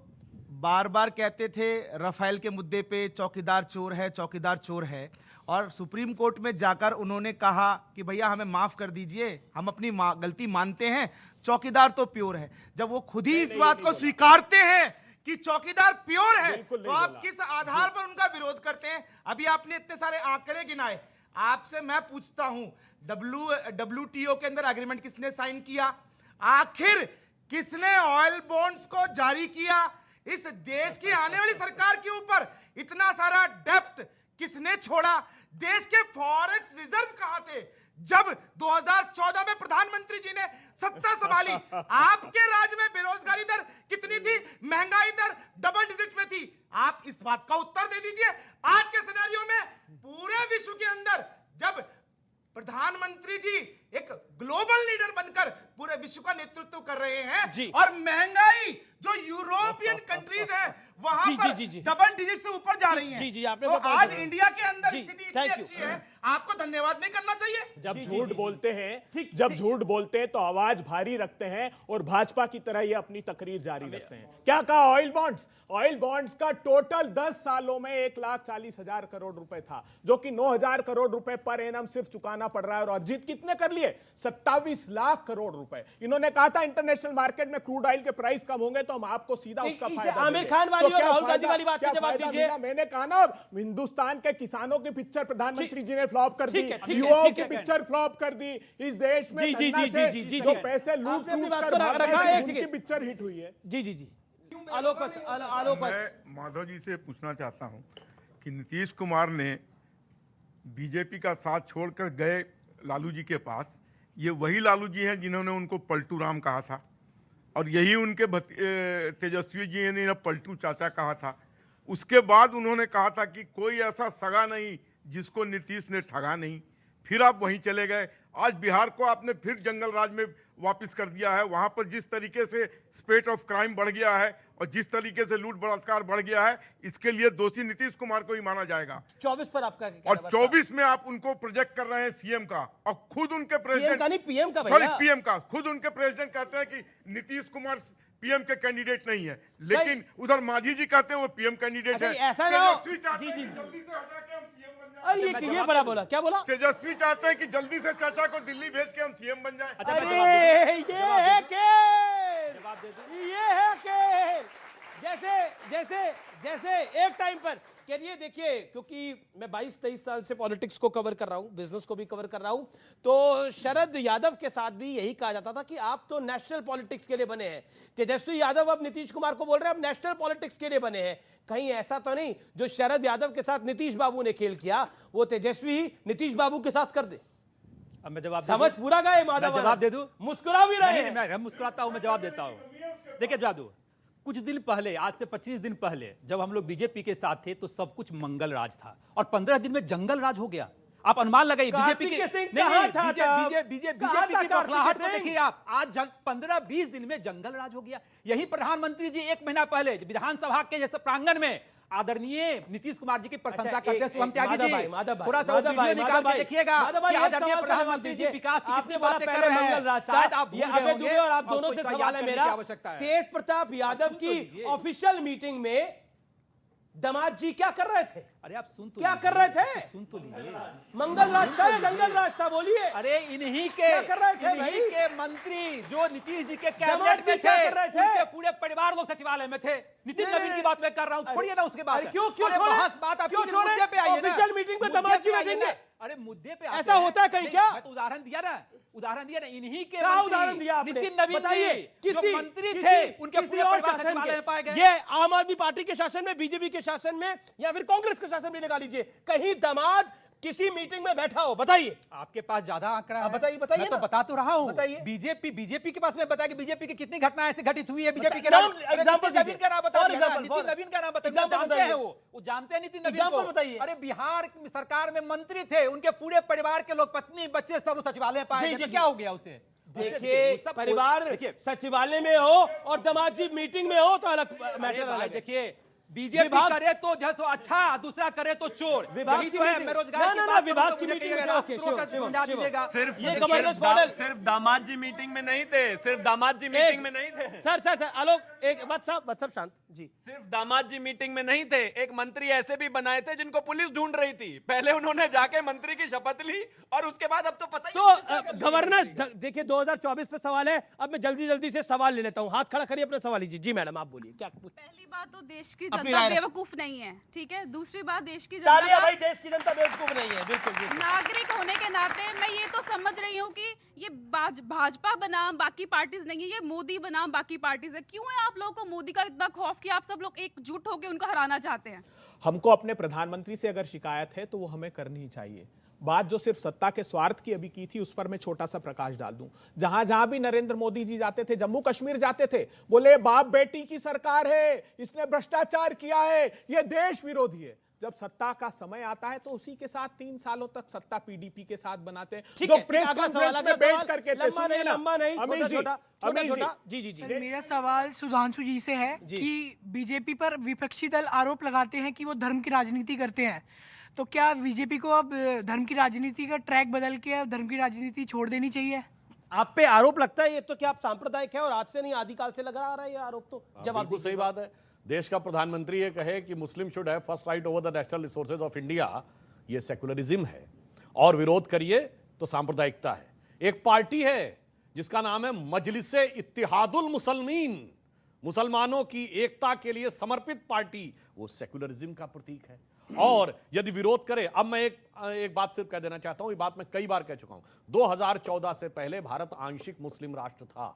बार बार कहते थे राफेल के मुद्दे पे चौकीदार चोर है, चौकीदार चोर है, और सुप्रीम कोर्ट में जाकर उन्होंने कहा कि भैया हमें माफ कर दीजिए, हम अपनी गलती मानते हैं, चौकीदार तो प्योर है। जब वो खुद ही इस बात को स्वीकारते हैं कि चौकीदार प्योर है, तो आप किस आधार पर उनका विरोध करते हैं? अभी आपने इतने सारे आंकड़े गिनाए, आपसे मैं पूछता हूं, WTO के अंदर एग्रीमेंट किसने साइन किया? आखिर किसने ऑयल बॉन्ड्स को जारी किया? इस देश की आने वाली सरकार के ऊपर इतना सारा डेप्ट किसने छोड़ा? देश के फॉरेक्स रिजर्व कहां थे जब 2014 में प्रधानमंत्री जी ने सत्ता संभाली? आपके राज्य में बेरोजगारी दर कितनी थी? महंगाई दर डबल डिजिट में थी। आप इस बात का उत्तर दे दीजिए। आज के सिनेरियो में पूरे विश्व के अंदर जब प्रधानमंत्री प्रधानमंत्री जी एक ग्लोबल लीडर बनकर पूरे विश्व का नेतृत्व कर रहे हैं जी। और महंगाई जो यूरोपियन कंट्रीज है वहां जी, पर जी, जी। डबल डिजिट से ऊपर जा रही हैं। जी, जी, आपने तो बहुत आज बढ़िया। इंडिया के अंदर जी, स्थिति इतनी thank you। अच्छी है, आपको धन्यवाद नहीं करना चाहिए? जब जी, झूठ जी। बोलते हैं ठीक, जब ठीक। झूठ बोलते हैं तो आवाज भारी रखते हैं और भाजपा की तरह ये अपनी तकरीर जारी रखते हैं। क्या कहा? ऑयल बॉन्ड्स का टोटल 10 सालों में 1,40,000 करोड़ रुपए था, जो कि 9,000 करोड़ रुपए पर एनम सिर्फ चुकाना पड़ रहा है। और अर्जित कितने कर लिए? 27 लाख करोड़ रुपए। इन्होंने कहा था इंटरनेशनल मार्केट में क्रूड ऑयल के प्राइस कम होंगे तो हम आपको सीधा उसका इसे फायदा आमिर देंगे। खान वाली तो और क्या राहुल गांधी फायदा- वाली बात क्या का जवाब फायदा दीजिए। मिला? मैंने कहा ना, हिंदुस्तान के किसानों की पिक्चर प्रधानमंत्री जी ने फ्लॉप कर दी, ठीक है, ठीक है, युवाओं ठीक की है। पिक्चर फ्लॉप कर दी। इस देश में जी, जी, धन्ना जी, से जी, जी, जो जी। पैसे लूट आपने अपनी लूट बात कर को भाग रखा रहे है, थे, एक उनकी सेकंड। पिक्चर हिट हुई है। जी जी जी आलोक मैं माधव जी से पूछना चाहता हूं कि नीतीश कुमार ने बीजेपी का साथ छोड़कर गए लालू जी के पास, ये वही लालू जी हैं जिन्होंने उनको पलटू राम कहा था, और यही उनके तेजस्वी जी ने पलटू चाचा कहा था। उसके बाद उन्होंने कहा था कि कोई ऐसा सगा नहीं जिसको नीतीश ने ठगा नहीं। फिर आप वहीं चले गए। आज बिहार को आपने फिर जंगल राज में वापस कर दिया है। वहां पर जिस तरीके से स्पेट ऑफ क्राइम बढ़ गया है और जिस तरीके से लूट बलात्कार बढ़ गया है, इसके लिए दोषी नीतीश कुमार को ही माना जाएगा। 24 पर आपका क्या और कहना है? 24 में आप उनको प्रोजेक्ट कर रहे हैं सीएम का, और खुद उनके प्रेसिडेंट का नहीं, पीएम का सॉरी भैया। पीएम का, खुद उनके प्रेसिडेंट कहते हैं कि नीतीश कुमार पीएम के कैंडिडेट नहीं है, लेकिन उधर मांझी जी कहते हैं वो पीएम कैंडिडेट है। ऐसा ना हो। तेजस्वी चाहते जी, हैं जी। कि जल्दी से हटा के हम सीएम बन जाएं। अरे ये बड़ा बोला, क्या बोला? तेजस्वी चाहते हैं कि जल्दी से चाचा को दिल्ली भेज के हम सीएम बन जाएं। अरे ये है खेल, ये है खेल। जैसे एक टाइम पर करिए, देखिए, क्योंकि मैं 22-23 साल से पॉलिटिक्स को कवर कर रहा हूं, बिजनेस को भी कवर कर रहा हूं, तो शरद यादव के साथ भी यही कहा जाता था कि आप तो नेशनल पॉलिटिक्स के लिए बने हैं। तेजस्वी यादव अब नीतीश कुमार को बोल रहे हैं अब नेशनल पॉलिटिक्स के लिए बने हैं। कहीं ऐसा तो नहीं जो शरद यादव के साथ नीतीश बाबू ने खेल किया वो तेजस्वी नीतीश बाबू के साथ कर दे? अब मैं जवाब समझ पूरा गए माधव, जवाब दे दूं? मुस्कुरा भी रहे हैं। मैं मुस्कुराता हूं, मैं जवाब देता हूं। देखिए जवाब दूं। कुछ दिन पहले, आज से 25 दिन पहले, जब हम लोग बीजेपी के साथ थे तो सब कुछ मंगल राज था, और 15 दिन में जंगल राज हो गया। आप अनुमान लगाइए बीजेपी की बीजेपी की बौखलाहट को देखिए आप। आज 15-20 दिन में जंगल राज हो गया। यही प्रधानमंत्री जी 1 महीना पहले विधानसभा के जैसे प्रांगण में आदरणीय नीतीश कुमार जी की प्रशंसा करते शुभम त्यागी जी, थोड़ा सा वीडियो निकाल के देखिएगा कि आदरणीय प्रधानमंत्री जी विकास की कितनी बातें कर रहे हैं। शायद आप भूल गए होंगे, और आप दोनों से सवाल है मेरा। तेज प्रताप यादव की ऑफिशियल मीटिंग में दामाद जी क्या कर रहे थे? अरे आप सुन तो क्या कर रहे थे? सुन तो लीजिए। मंगल राज था या जंगल राज था? बोलिए। अरे इन्हीं के क्या कर रहे थे इन्हीं भाई? के मंत्री जो नीतीश जी के दामाद कैबिनेट जी में क्या थे, कर रहे थे? उनके पूरे परिवार लोग सचिवालय में थे। नितिन नवीन की बात मैं कर रहा हूं, छोड़िए ना उसके बाद। अरे क्यों अरे छोड़े? बात आप क्यों छोड़े? मुद्दे पे आइए ना। ऑफिशियल मीटिंग में मुद्दे दामाद जी पे आइए बैठेंगे? ना। अरे मुद्दे पे आते ऐसा हैं। होता है कहीं नहीं, क्या? मैं तो उदाहरण दिया ना, इन्हीं के क्या मंत्री, उदाहरण दिया आपने? नितिन नवीन बताइए। जी जो मंत्री थे उनके पूरे परिवार सचिवालय में पाए गए। ये आम आदमी पार्टी के शासन में, बीजेपी के शासन में, या फिर कांग्रेस के शासन में लगा लीजिए, कहीं दामाद किसी मीटिंग में बैठा हो? बताइए। आपके पास ज्यादा आंकड़ा है। बताइए मैं तो बता तो रहा हूं। बताइए। बीजेपी के पास में बताया कि बीजेपी की कितनी घटनाएं ऐसी घटित हुई है बीजेपी के नाम अरे एग्जांपल नितिन नवीन का नाम बता दिया ना, नितिन नवीन का नाम बता दिया। एग्जांपल जानते बताइए। हैं वो जानते हैं नितिन नवीन एग्जांपल को। बताइए। अरे बिहार सरकार में मंत्री थे, उनके पूरे परिवार के लोग, पत्नी बच्चे सब सचिवालय में पाए जी, गए, जी, तो जी। क्या हो गया उसे? देखिए, परिवार सचिवालय में हो और दामाद जी मीटिंग में हो तो अलग मैटर अलग है। देखिए बीजेपी करे तो जैसो अच्छा, दूसरा करे तो चोर। विभाग यही की तो है मीटिंग- बेरोजगार ना, की ना, बात विभाग तो की मुझे मीटिंग कहिएगा, में राष्ट्रों का समझा दीजिएगा। सिर्फ ये गवर्नेंस मॉडल सिर्फ दामाद जी मीटिंग में नहीं थे, सिर्फ दामाद जी मीटिंग में नहीं थे। सर आलोक एक बात साहब शांत जी। सिर्फ दामाद जी मीटिंग में नहीं थे, एक मंत्री ऐसे भी बनाए थे जिनको पुलिस ढूंढ रही थी। पहले उन्होंने जाके मंत्री की शपथ ली और उसके बाद अब तो पता ही तो गवर्नेंस, देखिए 2024 पे सवाल है। अब मैं जल्दी से सवाल ले लेता हूँ। हाथ खड़ा करिए, अपना सवाल लीजिए। जी मैडम आप बोलिए क्या। पहली बात तो देश की अपनी जनता राय बेवकूफ नहीं है, ठीक है। दूसरी बात, देश की तालियां भाई, जनता देश की जनता बेवकूफ नहीं है। बिल्कुल नागरिक होने के नाते मैं ये तो समझ रही हूँ कि ये भाजपा बनाम बाकी पार्टीज नहीं है, ये मोदी बनाम बाकी पार्टीज है। क्यों है आप लोगों को मोदी का इतना खौफ कि आप सब लोग एकजुट होकर उनको हराना चाहते हैं? हमको अपने प्रधानमंत्री से अगर शिकायत है तो वो हमें करनी ही चाहिए। बात जो सिर्फ सत्ता के स्वार्थ की अभी की थी, उस पर मैं छोटा सा प्रकाश डाल दूं। जहां जहां भी नरेंद्र मोदी जी जाते थे, जम्मू कश्मीर जाते थे, बोले बाप बेटी की सरकार है, इसने भ्रष्टाचार किया है, ये देश विरोधी है। जब सत्ता का समय आता है तो उसी के साथ 3 सालों तक सत्ता पीडीपी के साथ बनाते हैं। ठीक जो है, प्रेस अगला सवाल, कॉन्फ्रेंस अगला में बैठ सवाल, करके लंबा नहीं, लंबा नहीं, अमीश जी, छोटा। जी। सर, मेरा सवाल सुधांशु जी से है कि बीजेपी पर विपक्षी दल आरोप लगाते हैं कि वो धर्म की राजनीति करते हैं, तो क्या बीजेपी को अब धर्म की राजनीति का ट्रैक बदल के अब धर्म की राजनीति छोड़ देनी चाहिए? आप पे आरोप लगता है ये तो क्या आप सांप्रदायिक है और आज से नहीं आदिकाल से लगा आ रहा है ये आरोप? तो जवाब बिल्कुल सही बात है। देश का प्रधानमंत्री ये कहे कि मुस्लिम should have first right over the national resources of India, ये सेकुलरिज्म है। और विरोध करिए तो सांप्रदायिकता है। एक पार्टी है जिसका नाम है मजलिसे इत्तिहादुल मुसलमीन, मुसलमानों की एकता के लिए समर्पित पार्टी, वो सेकुलरिज्म का प्रतीक है। और यदि विरोध करे, अब मैं एक बात सिर्फ कह देना चाहता हूं, ये बात मैं कई बार कह चुका हूं, 2014 से पहले भारत आंशिक मुस्लिम राष्ट्र था।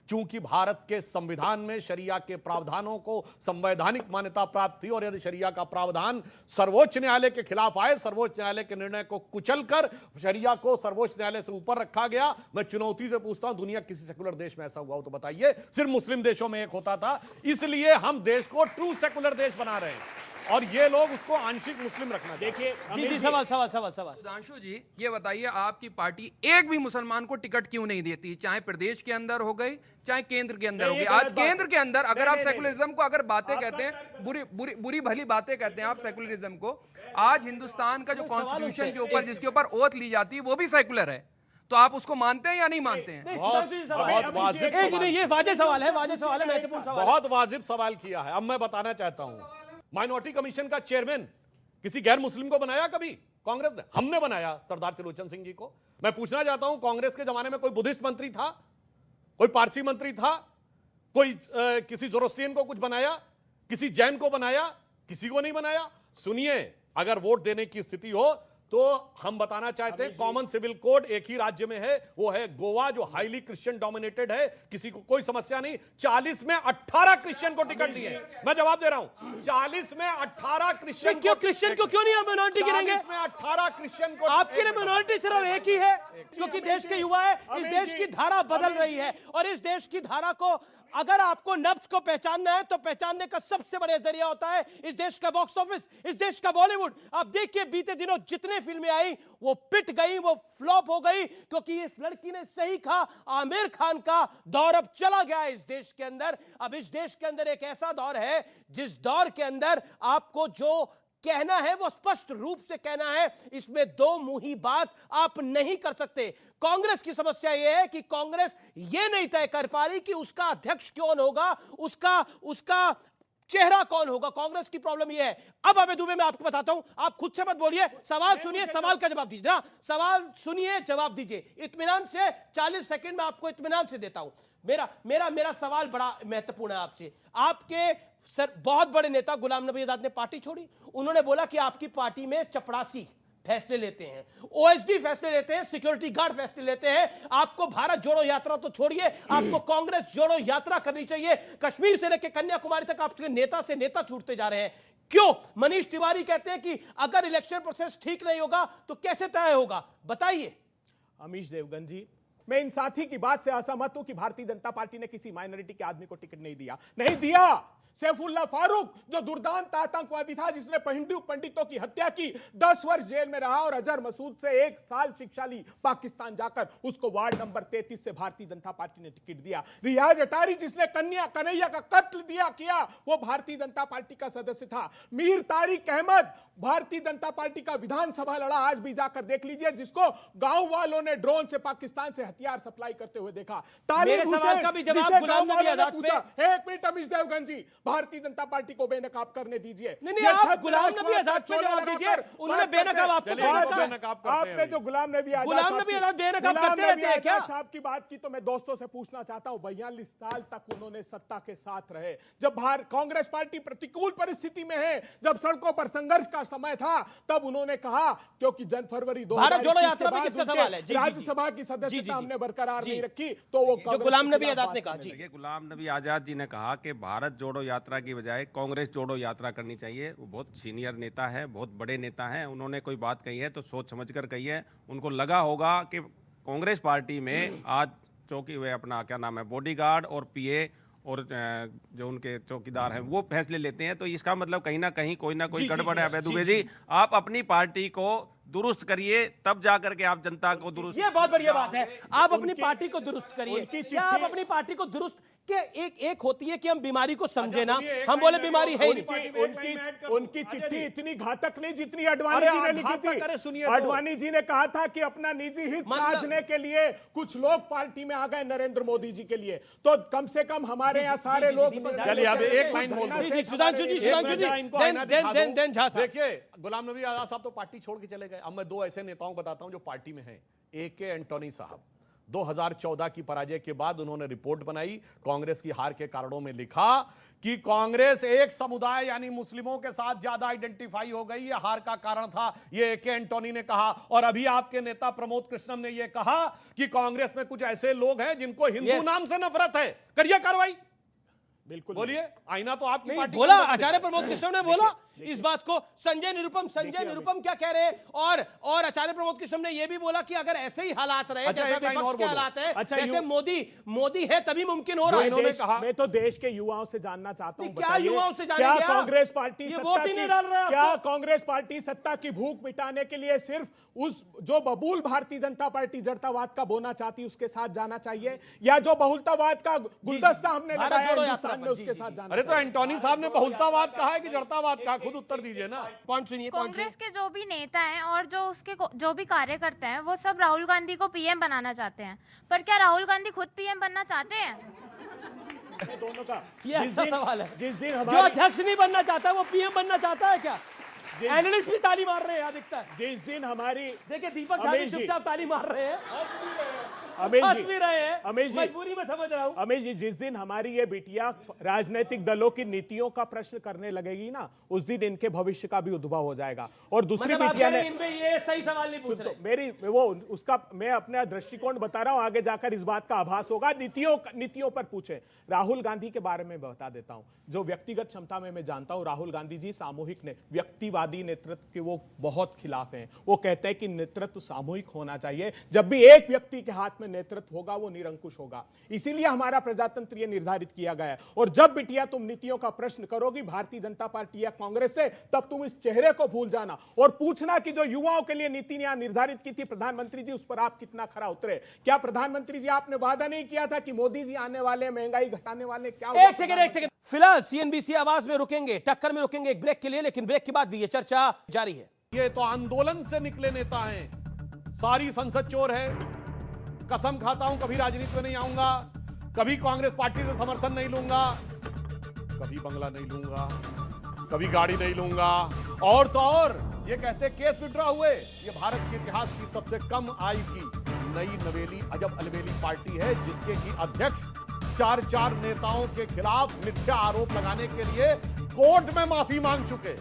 चूंकि भारत के संविधान में शरिया के प्रावधानों को संवैधानिक मान्यता प्राप्त थी और यदि शरिया का प्रावधान सर्वोच्च न्यायालय के खिलाफ आए, सर्वोच्च न्यायालय के निर्णय को कुचलकर शरिया को सर्वोच्च न्यायालय से ऊपर रखा गया। मैं चुनौती से पूछता हूं, दुनिया किसी सेकुलर देश में ऐसा हुआ हो तो बताइए? सिर्फ मुस्लिम देशों में एक होता था। इसलिए हम देश को ट्रू सेकुलर देश बना रहे हैं और ये लोग उसको आंशिक मुस्लिम रखना। देखिए जी, सवाल। सुधांशु जी, ये बताइए आपकी पार्टी एक भी मुसलमान को टिकट क्यों नहीं देती, चाहे प्रदेश के अंदर हो गई चाहे केंद्र के अंदर हो गई? आज केंद्र के अंदर अगर आप सेकुलरिज्म को अगर बातें कहते हैं, बुरी भली बातें कहते हैं आप सेकुलरिज्म को, आज हिंदुस्तान का जो कॉन्स्टिट्यूशन के ऊपर जिसके ऊपर ओथ ली जाती है वो भी सेकुलर है, तो आप उसको मानते हैं या नहीं मानते हैं? बहुत वाजिब सवाल है, महत्वपूर्ण सवाल। बहुत वाजिब सवाल किया है। अब मैं बताना चाहता हूं, माइनॉरिटी कमीशन का चेयरमैन किसी गैर मुस्लिम को बनाया कभी कांग्रेस ने? हमने बनाया सरदार त्रिलोचन सिंह जी को। मैं पूछना चाहता हूं, कांग्रेस के जमाने में कोई बुद्धिस्ट मंत्री था, कोई पारसी मंत्री था, कोई किसी जोरोस्ट्रियन को कुछ बनाया, किसी जैन को बनाया? किसी को नहीं बनाया। सुनिए, अगर वोट देने की स्थिति हो तो हम बताना चाहते हैं, कॉमन सिविल कोड एक ही राज्य में है, वो है गोवा, जो हाईली क्रिश्चियन डोमिनेटेड है। किसी को कोई समस्या नहीं। 40 में 18 क्रिश्चियन को टिकट दिए। मैं जवाब दे रहा हूं, 40 में 18 क्रिश्चियन क्यों क्रिश्चियन को क्यों नहीं हम मिनोरिटी गिनेंगे? 40 में 18 क्रिश्चियन को। आपके लिए मिनोरिटी सिर्फ एक ही है क्योंकि देश के युवा है। इस देश की धारा बदल रही है और इस देश की धारा को अगर आपको नब्ज को पहचानना है तो पहचानने का सबसे बड़ा जरिया होता है इस देश का बॉक्स ऑफिस, इस देश का बॉलीवुड। आप देखिए बीते दिनों जितने फिल्में आई वो पिट गई, वो फ्लॉप हो गई, क्योंकि इस लड़की ने सही कहा, आमिर खान का दौर अब चला गया है इस देश के अंदर। अब इस देश के अंदर एक ऐसा दौर है जिस दौर के अंदर आपको जो कहना है वो स्पष्ट रूप से कहना है, इसमें दो मुंही बात आप नहीं कर सकते। कांग्रेस की समस्या यह है कि कांग्रेस ये नहीं तय कर पा रही कि उसका अध्यक्ष कौन होगा, उसका चेहरा कौन होगा। कांग्रेस की प्रॉब्लम यह है। अब अबे दुबे मैं आपको बताता हूं, आप खुद से मत बोलिए, सवाल सुनिए, सवाल का जवाब दीजिए ना, सवाल सुनिए, जवाब दीजिए इत्मीनान से। 40 सेकंड में आपको इत्मीनान से देता हूं। मेरा सवाल बड़ा महत्वपूर्ण है आपसे। आपके सर बहुत बड़े नेता गुलाम नबी आजाद ने पार्टी छोड़ी। उन्होंने बोला कि आपकी पार्टी में चपरासी फैसले लेते हैं, ओएसडी फैसले लेते हैं, सिक्योरिटी गार्ड फैसले लेते हैं। आपको भारत जोड़ो यात्रा तो छोड़िए, आपको कांग्रेस जोड़ो यात्रा करनी चाहिए। कश्मीर से लेकर कन्याकुमारी तक आपके नेता से नेता छूटते जा रहे हैं। क्यों? मनीष तिवारी कहते हैं कि अगर इलेक्शन प्रोसेस ठीक नहीं होगा तो कैसे तय होगा, बताइए। अमीश देवगन जी, मैं इन साथी की बात से असहमत हूं कि भारतीय जनता पार्टी ने किसी माइनॉरिटी के आदमी को टिकट नहीं दिया। सैफुल्लाह फारूक जो दुर्दांत आतंकवादी था जिसने हिंदू पंडितों की हत्या की, 10 वर्ष जेल में रहा और अजहर मसूद से 1 साल शिक्षा ली पाकिस्तान जाकर, उसको वार्ड नंबर 33 से भारतीय जनता पार्टी ने टिकट दिया। रियाज अटारी जिसने कन्हैया का कत्ल किया, वो भारतीय जनता पार्टी का सदस्य था। मीर तारिक अहमद भारतीय जनता पार्टी का विधानसभा लड़ा, आज भी जाकर देख लीजिए, जिसको गांव वालों ने ड्रोन से पाकिस्तान से हथियार सप्लाई करते हुए देखा। मेरे सवाल का भी जवाब गुलाम नबी आजाद पे। एक मिनट अमीश देवगन जी, भारतीय जनता पार्टी को बेनकाब करने दीजिए। नहीं, आप गुलाम नबी आजाद पे जवाब दीजिए। उन्होंने बेनकाब आपको आपने जो गुलाम नबी आजाद बेनकाब करते रहते हैं क्या? साहब की बात की तो मैं दोस्तों से पूछना चाहता हूं, 42 साल तक उन्होंने सत्ता के साथ रहे। जब कांग्रेस पार्टी प्रतिकूल परिस्थिति में है, जब सड़कों पर संघर्ष का समय था, तब उन्होंने कहा, क्योंकि फरवरी 2021 भारत जोड़ो यात्रा में किसका सवाल है? राज्यसभा की सदस्यता हमने बरकरार नहीं रखी, तो वो जो गुलाम नबी आजाद ने कहा। गुलाम नबी आजाद जी ने कहा कि भारत जोड़ो यात्रा की बजाय कांग्रेस जोड़ो यात्रा करनी चाहिए। वो बहुत सीनियर नेता है, बहुत बड़े नेता हैं। उन्होंने कोई बात कही है तो सोच समझकर कही है। उनको लगा होगा कि कांग्रेस पार्टी में आज चौकी हुए अपना क्या नाम है बॉडीगार्ड और पीए और जो उनके चौकीदार हैं वो फैसले लेते हैं, तो इसका मतलब कहीं ना कहीं कोई ना कोई गड़बड़ है। अभय दुबे जी, आप अपनी पार्टी को दुरुस्त करिए, तब जा करके आप जनता को दुरुस्त। ये बहुत बढ़िया बात है, आप अपनी पार्टी को दुरुस्त करिए। क्या आप अपनी पार्टी को दुरुस्त के एक होती है कि हम बीमारी को समझे ना, हम बोले बीमारी है ही नहीं। उनकी चिट्ठी इतनी घातक नहीं जितनी अडवाणी जी ने लिखी थी। अडवाणी जी ने कहा था कि अपना निजी हित साधने के लिए कुछ लोग पार्टी में आ गए नरेंद्र मोदी जी के लिए, तो कम से कम हमारे यहाँ सारे लोग। चलिए अब एक लाइन बोल दो। सुधांशु जी, देखिए गुलाम नबी आजाद साहब तो पार्टी छोड़ के चले गए। अब मैं दो ऐसे नेताओं को बताता हूं जो पार्टी में हैं। AK एंटोनी साहब 2014 की पराजय के बाद उन्होंने रिपोर्ट बनाई, कांग्रेस की हार के कारणों में लिखा कि कांग्रेस एक समुदाय यानी मुस्लिमों के साथ ज्यादा आइडेंटिफाई हो गई, ये हार का कारण था, ये AK एंटोनी ने कहा। और अभी आपके नेता प्रमोद कृष्णम ने यह कहा कि कांग्रेस में कुछ ऐसे लोग हैं जिनको हिंदू नाम से नफरत है। करिए कार्रवाई, बिल्कुल बोलिए। आईना तो आपकी पार्टी बोला, आचार्य प्रमोद कृष्णम ने बोला इस बात को। संजय निरुपम क्या कह रहे हैं? और आचार्य प्रमोद कृष्णम ने यह भी बोला कि अगर ऐसे ही हालात रहे जैसे विपक्ष के हालात है, जैसे मोदी है तभी मुमकिन हो रहा है। मैं तो देश के युवाओं से जानना चाहता हूं, क्या युवाओं से जाने, क्या कांग्रेस पार्टी वोट ही नहीं डाल रहा है? क्या कांग्रेस पार्टी सत्ता की भूख मिटाने के लिए सिर्फ उस जो बबूल भारतीय जनता पार्टी जड़तावाद का बोना चाहती उसके साथ जाना चाहिए, या जो बहुलतावाद का गुलदस्ता हमने लगाया हिंदुस्तान में उसके साथ जाना? अरे तो एंटोनी साहब ने बहुलतावाद कहा है कि जड़तावाद कहा? खुद उत्तर दीजिए ना। पॉइंट सुनिए। कांग्रेस के जो भी नेता हैं और जो भी कार्यकर्ता हैं वो सब राहुल गांधी को PM बनाना चाहते हैं, पर क्या राहुल गांधी खुद PM बनना चाहते हैं? दोनों का ये अच्छा सवाल है। जिस दिन जो अध्यक्ष नहीं बनना चाहता वो PM बनना चाहता है क्या? एनालिस्ट भी ताली मार रहे हैं, यहाँ दिखता है। जिस दिन हमारी देखिए दीपक झा चुपचाप ताली मार रहे हैं, अमेश भी रहे हैं, अमेश जी, मजबूरी में समझ रहा हूं। अमेश जी, जिस दिन हमारी ये बिटिया राजनीतिक दलों की नीतियों का प्रश्न करने लगेगी ना, उस दिन इनके भविष्य का भी उद्भव हो जाएगा। और दूसरी बिटिया ने इनमें ये सही सवाल नहीं पूछ रहे। मैं अपना दृष्टिकोण बता रहा हूं, आगे जाकर इस बात का आभास होगा। नीतियों पर पूछे। राहुल गांधी के बारे में बता देता हूं, जो व्यक्तिगत क्षमता में मैं जानता हूं, राहुल गांधी जी सामूहिक ने व्यक्तिवादी नेतृत्व के वो बहुत खिलाफ हैं। वो कहते हैं कि नेतृत्व सामूहिक होना चाहिए, जब भी एक व्यक्ति के हाथ में नेतृत्व होगा वो निरंकुश होगा। इसीलिए हमारा प्रजातंत्र ये निर्धारित किया गया है। और जब बिटिया तुम नीतियों का प्रश्न करोगी भारतीय जनता पार्टी या कांग्रेस से, तब तुम इस चेहरे को भूल जाना और पूछना कि जो युवाओं के लिए नीति निर्धारित की थी प्रधानमंत्री जी, उस पर आप कितना खरा उतरे। क्या प्रधानमंत्री जी आपने वादा नहीं किया था कि मोदी जी आने वाले, महंगाई घटाने वाले? क्या एक सेकंड फिलहाल CNBC आवाज में रुकेंगे, टक्कर में रुकेंगे एक ब्रेक के लिए, लेकिन ब्रेक के बाद भी ये चर्चा जारी है। ये तो आंदोलन से निकले नेता हैं, सारी संसद चोर है। कसम खाता हूं कभी राजनीति में नहीं आऊंगा, कभी कांग्रेस पार्टी से समर्थन नहीं लूंगा, कभी बंगला नहीं लूंगा, कभी गाड़ी नहीं लूंगा। और तो और ये कहते केस विड्रॉ हुए, ये भारत के इतिहास की सबसे कम आयु की नई नवेली अजब अलबेली पार्टी है, जिसके की अध्यक्ष चार नेताओं के खिलाफ मिथ्या आरोप लगाने के लिए कोर्ट में माफी मांग चुके।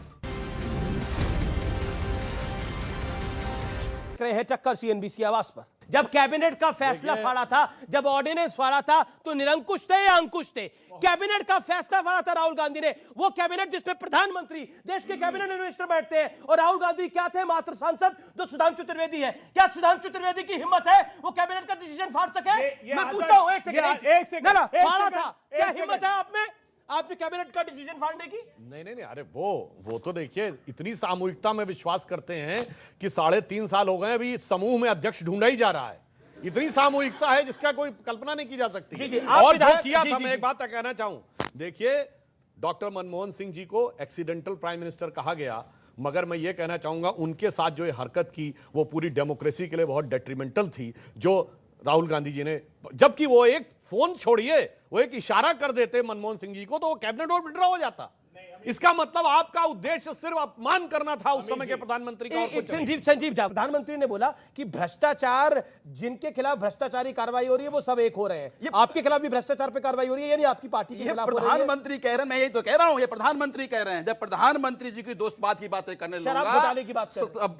रहे हैं टक्कर CNBC आवाज पर। जब कैबिनेट का फैसला फाड़ा था, जब ऑर्डिनेंस फाड़ा था, तो निरंकुश थे या अंकुश थे? कैबिनेट का फैसला फाड़ा था राहुल गांधी ने, वो कैबिनेट जिसमें प्रधानमंत्री, देश के कैबिनेट मिनिस्टर बैठते हैं, और राहुल गांधी क्या थे? मात्र सांसद जो सुधांशु त्रिवेदी है। क्या सुधांशु त्रिवेदी की हिम्मत है वो कैबिनेट का डिसीजन फाड़ सके? मैं पूछता हूं, एक सेकंड, फाड़ा था, क्या हिम्मत है आप में? आपने कैबिनेट का डिसीजन फाड़ने की? नहीं, अरे वो तो देखिए इतनी सामूहिकता में विश्वास करते हैं कि 3.5 साल हो गए अभी समूह में अध्यक्ष ढूंढा ही जा रहा है। इतनी सामूहिकता है जिसका कोई कल्पना नहीं की जा सकती। और जो किया था, मैं एक बात कहना चाहूं, देखिए डॉक्टर मनमोहन सिंह जी को एक्सीडेंटल प्राइम मिनिस्टर कहा गया, मगर मैं ये कहना चाहूंगा उनके साथ जो ये हरकत की वो पूरी डेमोक्रेसी के लिए बहुत डेट्रीमेंटल थी, जो राहुल गांधी जी ने, जबकि वो एक फोन छोड़िए, वो एक इशारा कर देते मनमोहन सिंह जी को तो वो कैबिनेट और विड्रॉ हो जाता। इसका मतलब आपका उद्देश्य सिर्फ अपमान करना था उस समय के प्रधानमंत्री का। संजीव झा, प्रधानमंत्री ने बोला कि भ्रष्टाचार, जिनके खिलाफ भ्रष्टाचारी कार्रवाई हो रही है वो सब एक हो रहे हैं। आपके खिलाफ भी भ्रष्टाचार पे कार्रवाई हो रही है, यानी आपकी पार्टी के खिलाफ? प्रधानमंत्री कह रहे हैं, मैं यही तो कह रहा हूं, ये प्रधानमंत्री कह रहे हैं। जब प्रधानमंत्री जी की दोस्तबाद की बातें करने लगूंगा,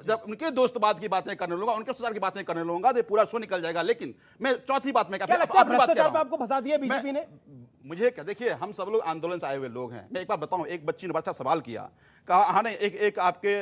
जब उनके दोस्तबाद की बातें करने लगूंगा, उनके सुधार की बातें करने लगूंगा, तो पूरा शो निकल जाएगा। लेकिन मैं चौथी बात में भ्रष्टाचार पे आपको फंसा दिया बीजेपी ने? मुझे देखिए, हम सब लोग आंदोलन से आए हुए लोग हैं। मैं एक बात बताऊं, एक बच्ची ने अच्छा सवाल किया, कहा एक आपके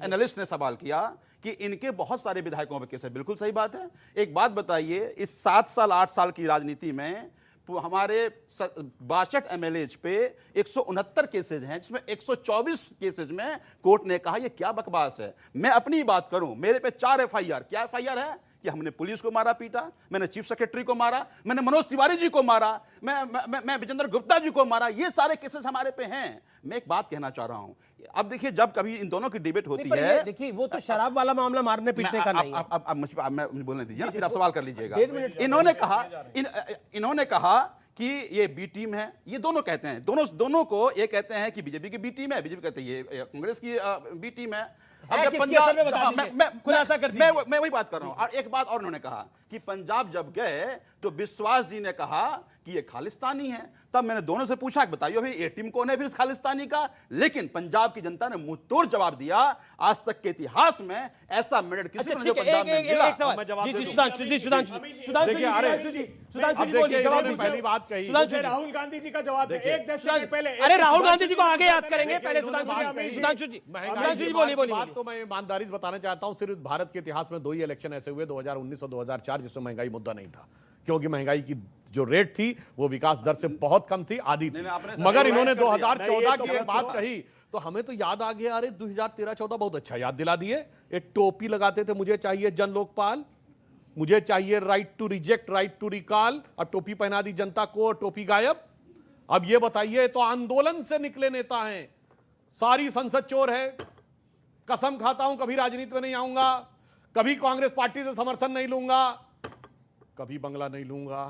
एनालिस्ट ने सवाल किया कि इनके बहुत सारे विधायकों पर केस है। बिल्कुल सही बात है। एक बात बताइए, इस 7 साल 8 साल की राजनीति में हमारे 62 MLAs पे 169 केसेज हैं, जिसमें 124 केसेज में कोर्ट ने कहा ये क्या बकवास है। मैं अपनी बात करूं, मेरे पे 4 FIR, क्या FIR है कि हमने पुलिस को मारा पीटा, मैंने चीफ सेक्रेटरी को मारा, मैंने मनोज तिवारी जी को मारा, मैं विजेंद्र गुप्ता जी को मारा, ये सारे केसेस हमारे पे हैं। मैं एक बात कहना चाह रहा हूं, अब देखिए जब कभी इन दोनों की डिबेट होती है, देखिए वो तो शराब वाला मामला मारने पीटने का नहीं है। अब मुझे बोलने दीजिए ना, फिर आप सवाल कर लीजिएगा। इन्होंने कहा कि ये बी टीम है, ये दोनों कहते हैं, दोनों को ये कहते हैं कि बीजेपी की बी टीम है, बीजेपी कहते हैं ये कांग्रेस की बी टीम है। अब जब पंजाब, मैं वही बात कर रहा हूं। और एक बात और उन्होंने कहा कि पंजाब जब गए तो विश्वास जी ने कहा कि ये खालिस्तानी है। तब मैंने दोनों से पूछा कि बताइए भाई ये टीम कौन है फिर खालिस्तानी का, लेकिन पंजाब की जनता ने मुंह तोड़ जवाब दिया। आज तक के इतिहास में ऐसा मेडल किसी को पंजाब में मिला। पहली बात कही राहुल गांधी जी का जवाब एक दशक पहले। अरे राहुल गांधी जी को आगे याद करेंगे, पहले सुधांशु जी बोलिए। तो मैं ईमानदारी से बताना चाहता हूं, सिर्फ भारत के इतिहास में 2 ही इलेक्शन ऐसे हुए, 2019 और 2004, जिसमें महंगाई मुद्दा नहीं था, क्योंकि महंगाई की जो रेट थी वो विकास दर से बहुत कम थी, आधी थी। मगर इन्होंने 2014 की एक बात कही तो हमें तो याद आ गया, अरे 2013-14 बहुत अच्छा याद दिला दिए। एक टोपी लगाते थे, मुझे चाहिए जन लोकपाल, मुझे चाहिए right to reject, right to recall, और टोपी पहना दी जनता को और टोपी गायब। अब ये बताइए, तो आंदोलन से निकले नेता हैं, सारी संसद चोर है। कसम खाता हूं कभी राजनीति में नहीं आऊंगा, कभी कांग्रेस पार्टी से समर्थन नहीं लूंगा, कभी बंगला नहीं लूंगा,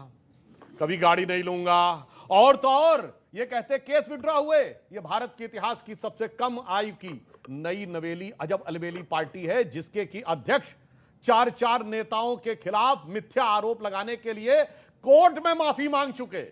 कभी गाड़ी नहीं लूंगा। और तो और ये कहते केस विड्रॉ हुए, ये भारत के इतिहास की सबसे कम आयु की नई नवेली अजब अलबेली पार्टी है, जिसके की अध्यक्ष 4 नेताओं के खिलाफ मिथ्या आरोप लगाने के लिए कोर्ट में माफी मांग चुके।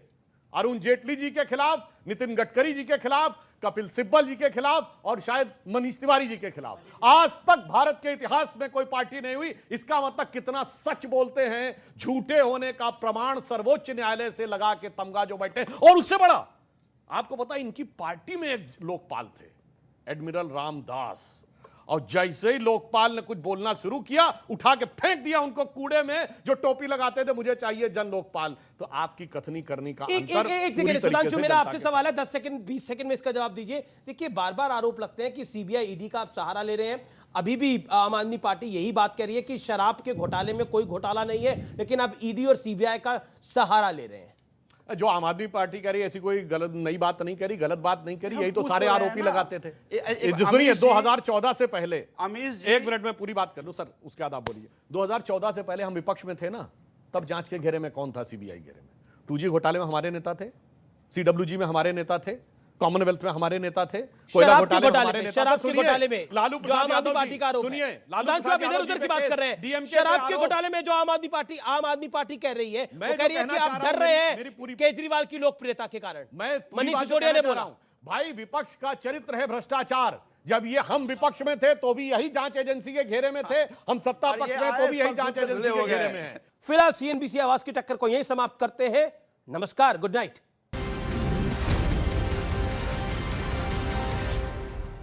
अरुण जेटली जी के खिलाफ, नितिन गडकरी जी के खिलाफ, कपिल सिब्बल जी के खिलाफ और शायद मनीष तिवारी जी के खिलाफ। आज तक भारत के इतिहास में कोई पार्टी नहीं हुई। इसका मतलब कितना सच बोलते हैं, झूठे होने का प्रमाण सर्वोच्च न्यायालय से लगा के तमगा जो बैठे। और उससे बड़ा आपको पता, इनकी पार्टी में एक लोकपाल थे, एडमिरल रामदास, और जैसे ही लोकपाल ने कुछ बोलना शुरू किया, उठा के फेंक दिया उनको कूड़े में, जो टोपी लगाते थे मुझे चाहिए जन लोकपाल। तो आपकी कथनी करनी का अंतर। एक सेकंड सुधांशु, मेरा आपसे सवाल है, 10 सेकंड 20 सेकंड में इसका जवाब दीजिए। देखिए बार बार आरोप लगते हैं कि सीबीआई ईडी का आप सहारा ले रहे हैं। अभी भी आम आदमी पार्टी यही बात कह रही है कि शराब के घोटाले में कोई घोटाला नहीं है, लेकिन आप ईडी और सीबीआई का सहारा ले रहे हैं। जो आम आदमी पार्टी कह रही है, ऐसी कोई गलत नई बात नहीं करी, गलत बात नहीं करी, यही तो सारे आरोपी लगाते थे। सुनिए, 2014 से पहले, एक मिनट में पूरी बात कर लूं सर, उसके बाद आप बोलिए। 2014 से पहले हम विपक्ष में थे ना, तब जांच के घेरे में कौन था? सीबीआई घेरे में 2G घोटाले में हमारे नेता थे, CWG में हमारे नेता थे, कॉमनवेल्थ में हमारे नेता थे, कोयला घोटाले में हमारे नेता थे, शराब के घोटाले में लालू प्रसाद यादव पार्टी का आरोप है। सुनिए, इधर उधर की बात कर रहे हैं। शराब के घोटाले में जो आम आदमी पार्टी कह रही है, वो कह रही है कि आप डर रहे हैं केजरीवाल की लोकप्रियता के कारण। मनीष सिसोदिया ने बोला, भाई विपक्ष का चरित्र है भ्रष्टाचार। जब ये हम विपक्ष में थे तो भी यही जांच एजेंसी के घेरे में थे, हम सत्ता पक्ष में तो भी यही जांच एजेंसी के घेरे में है। फिलहाल CNBC आवाज की टक्कर को यही समाप्त करते हैं। नमस्कार, गुड नाइट।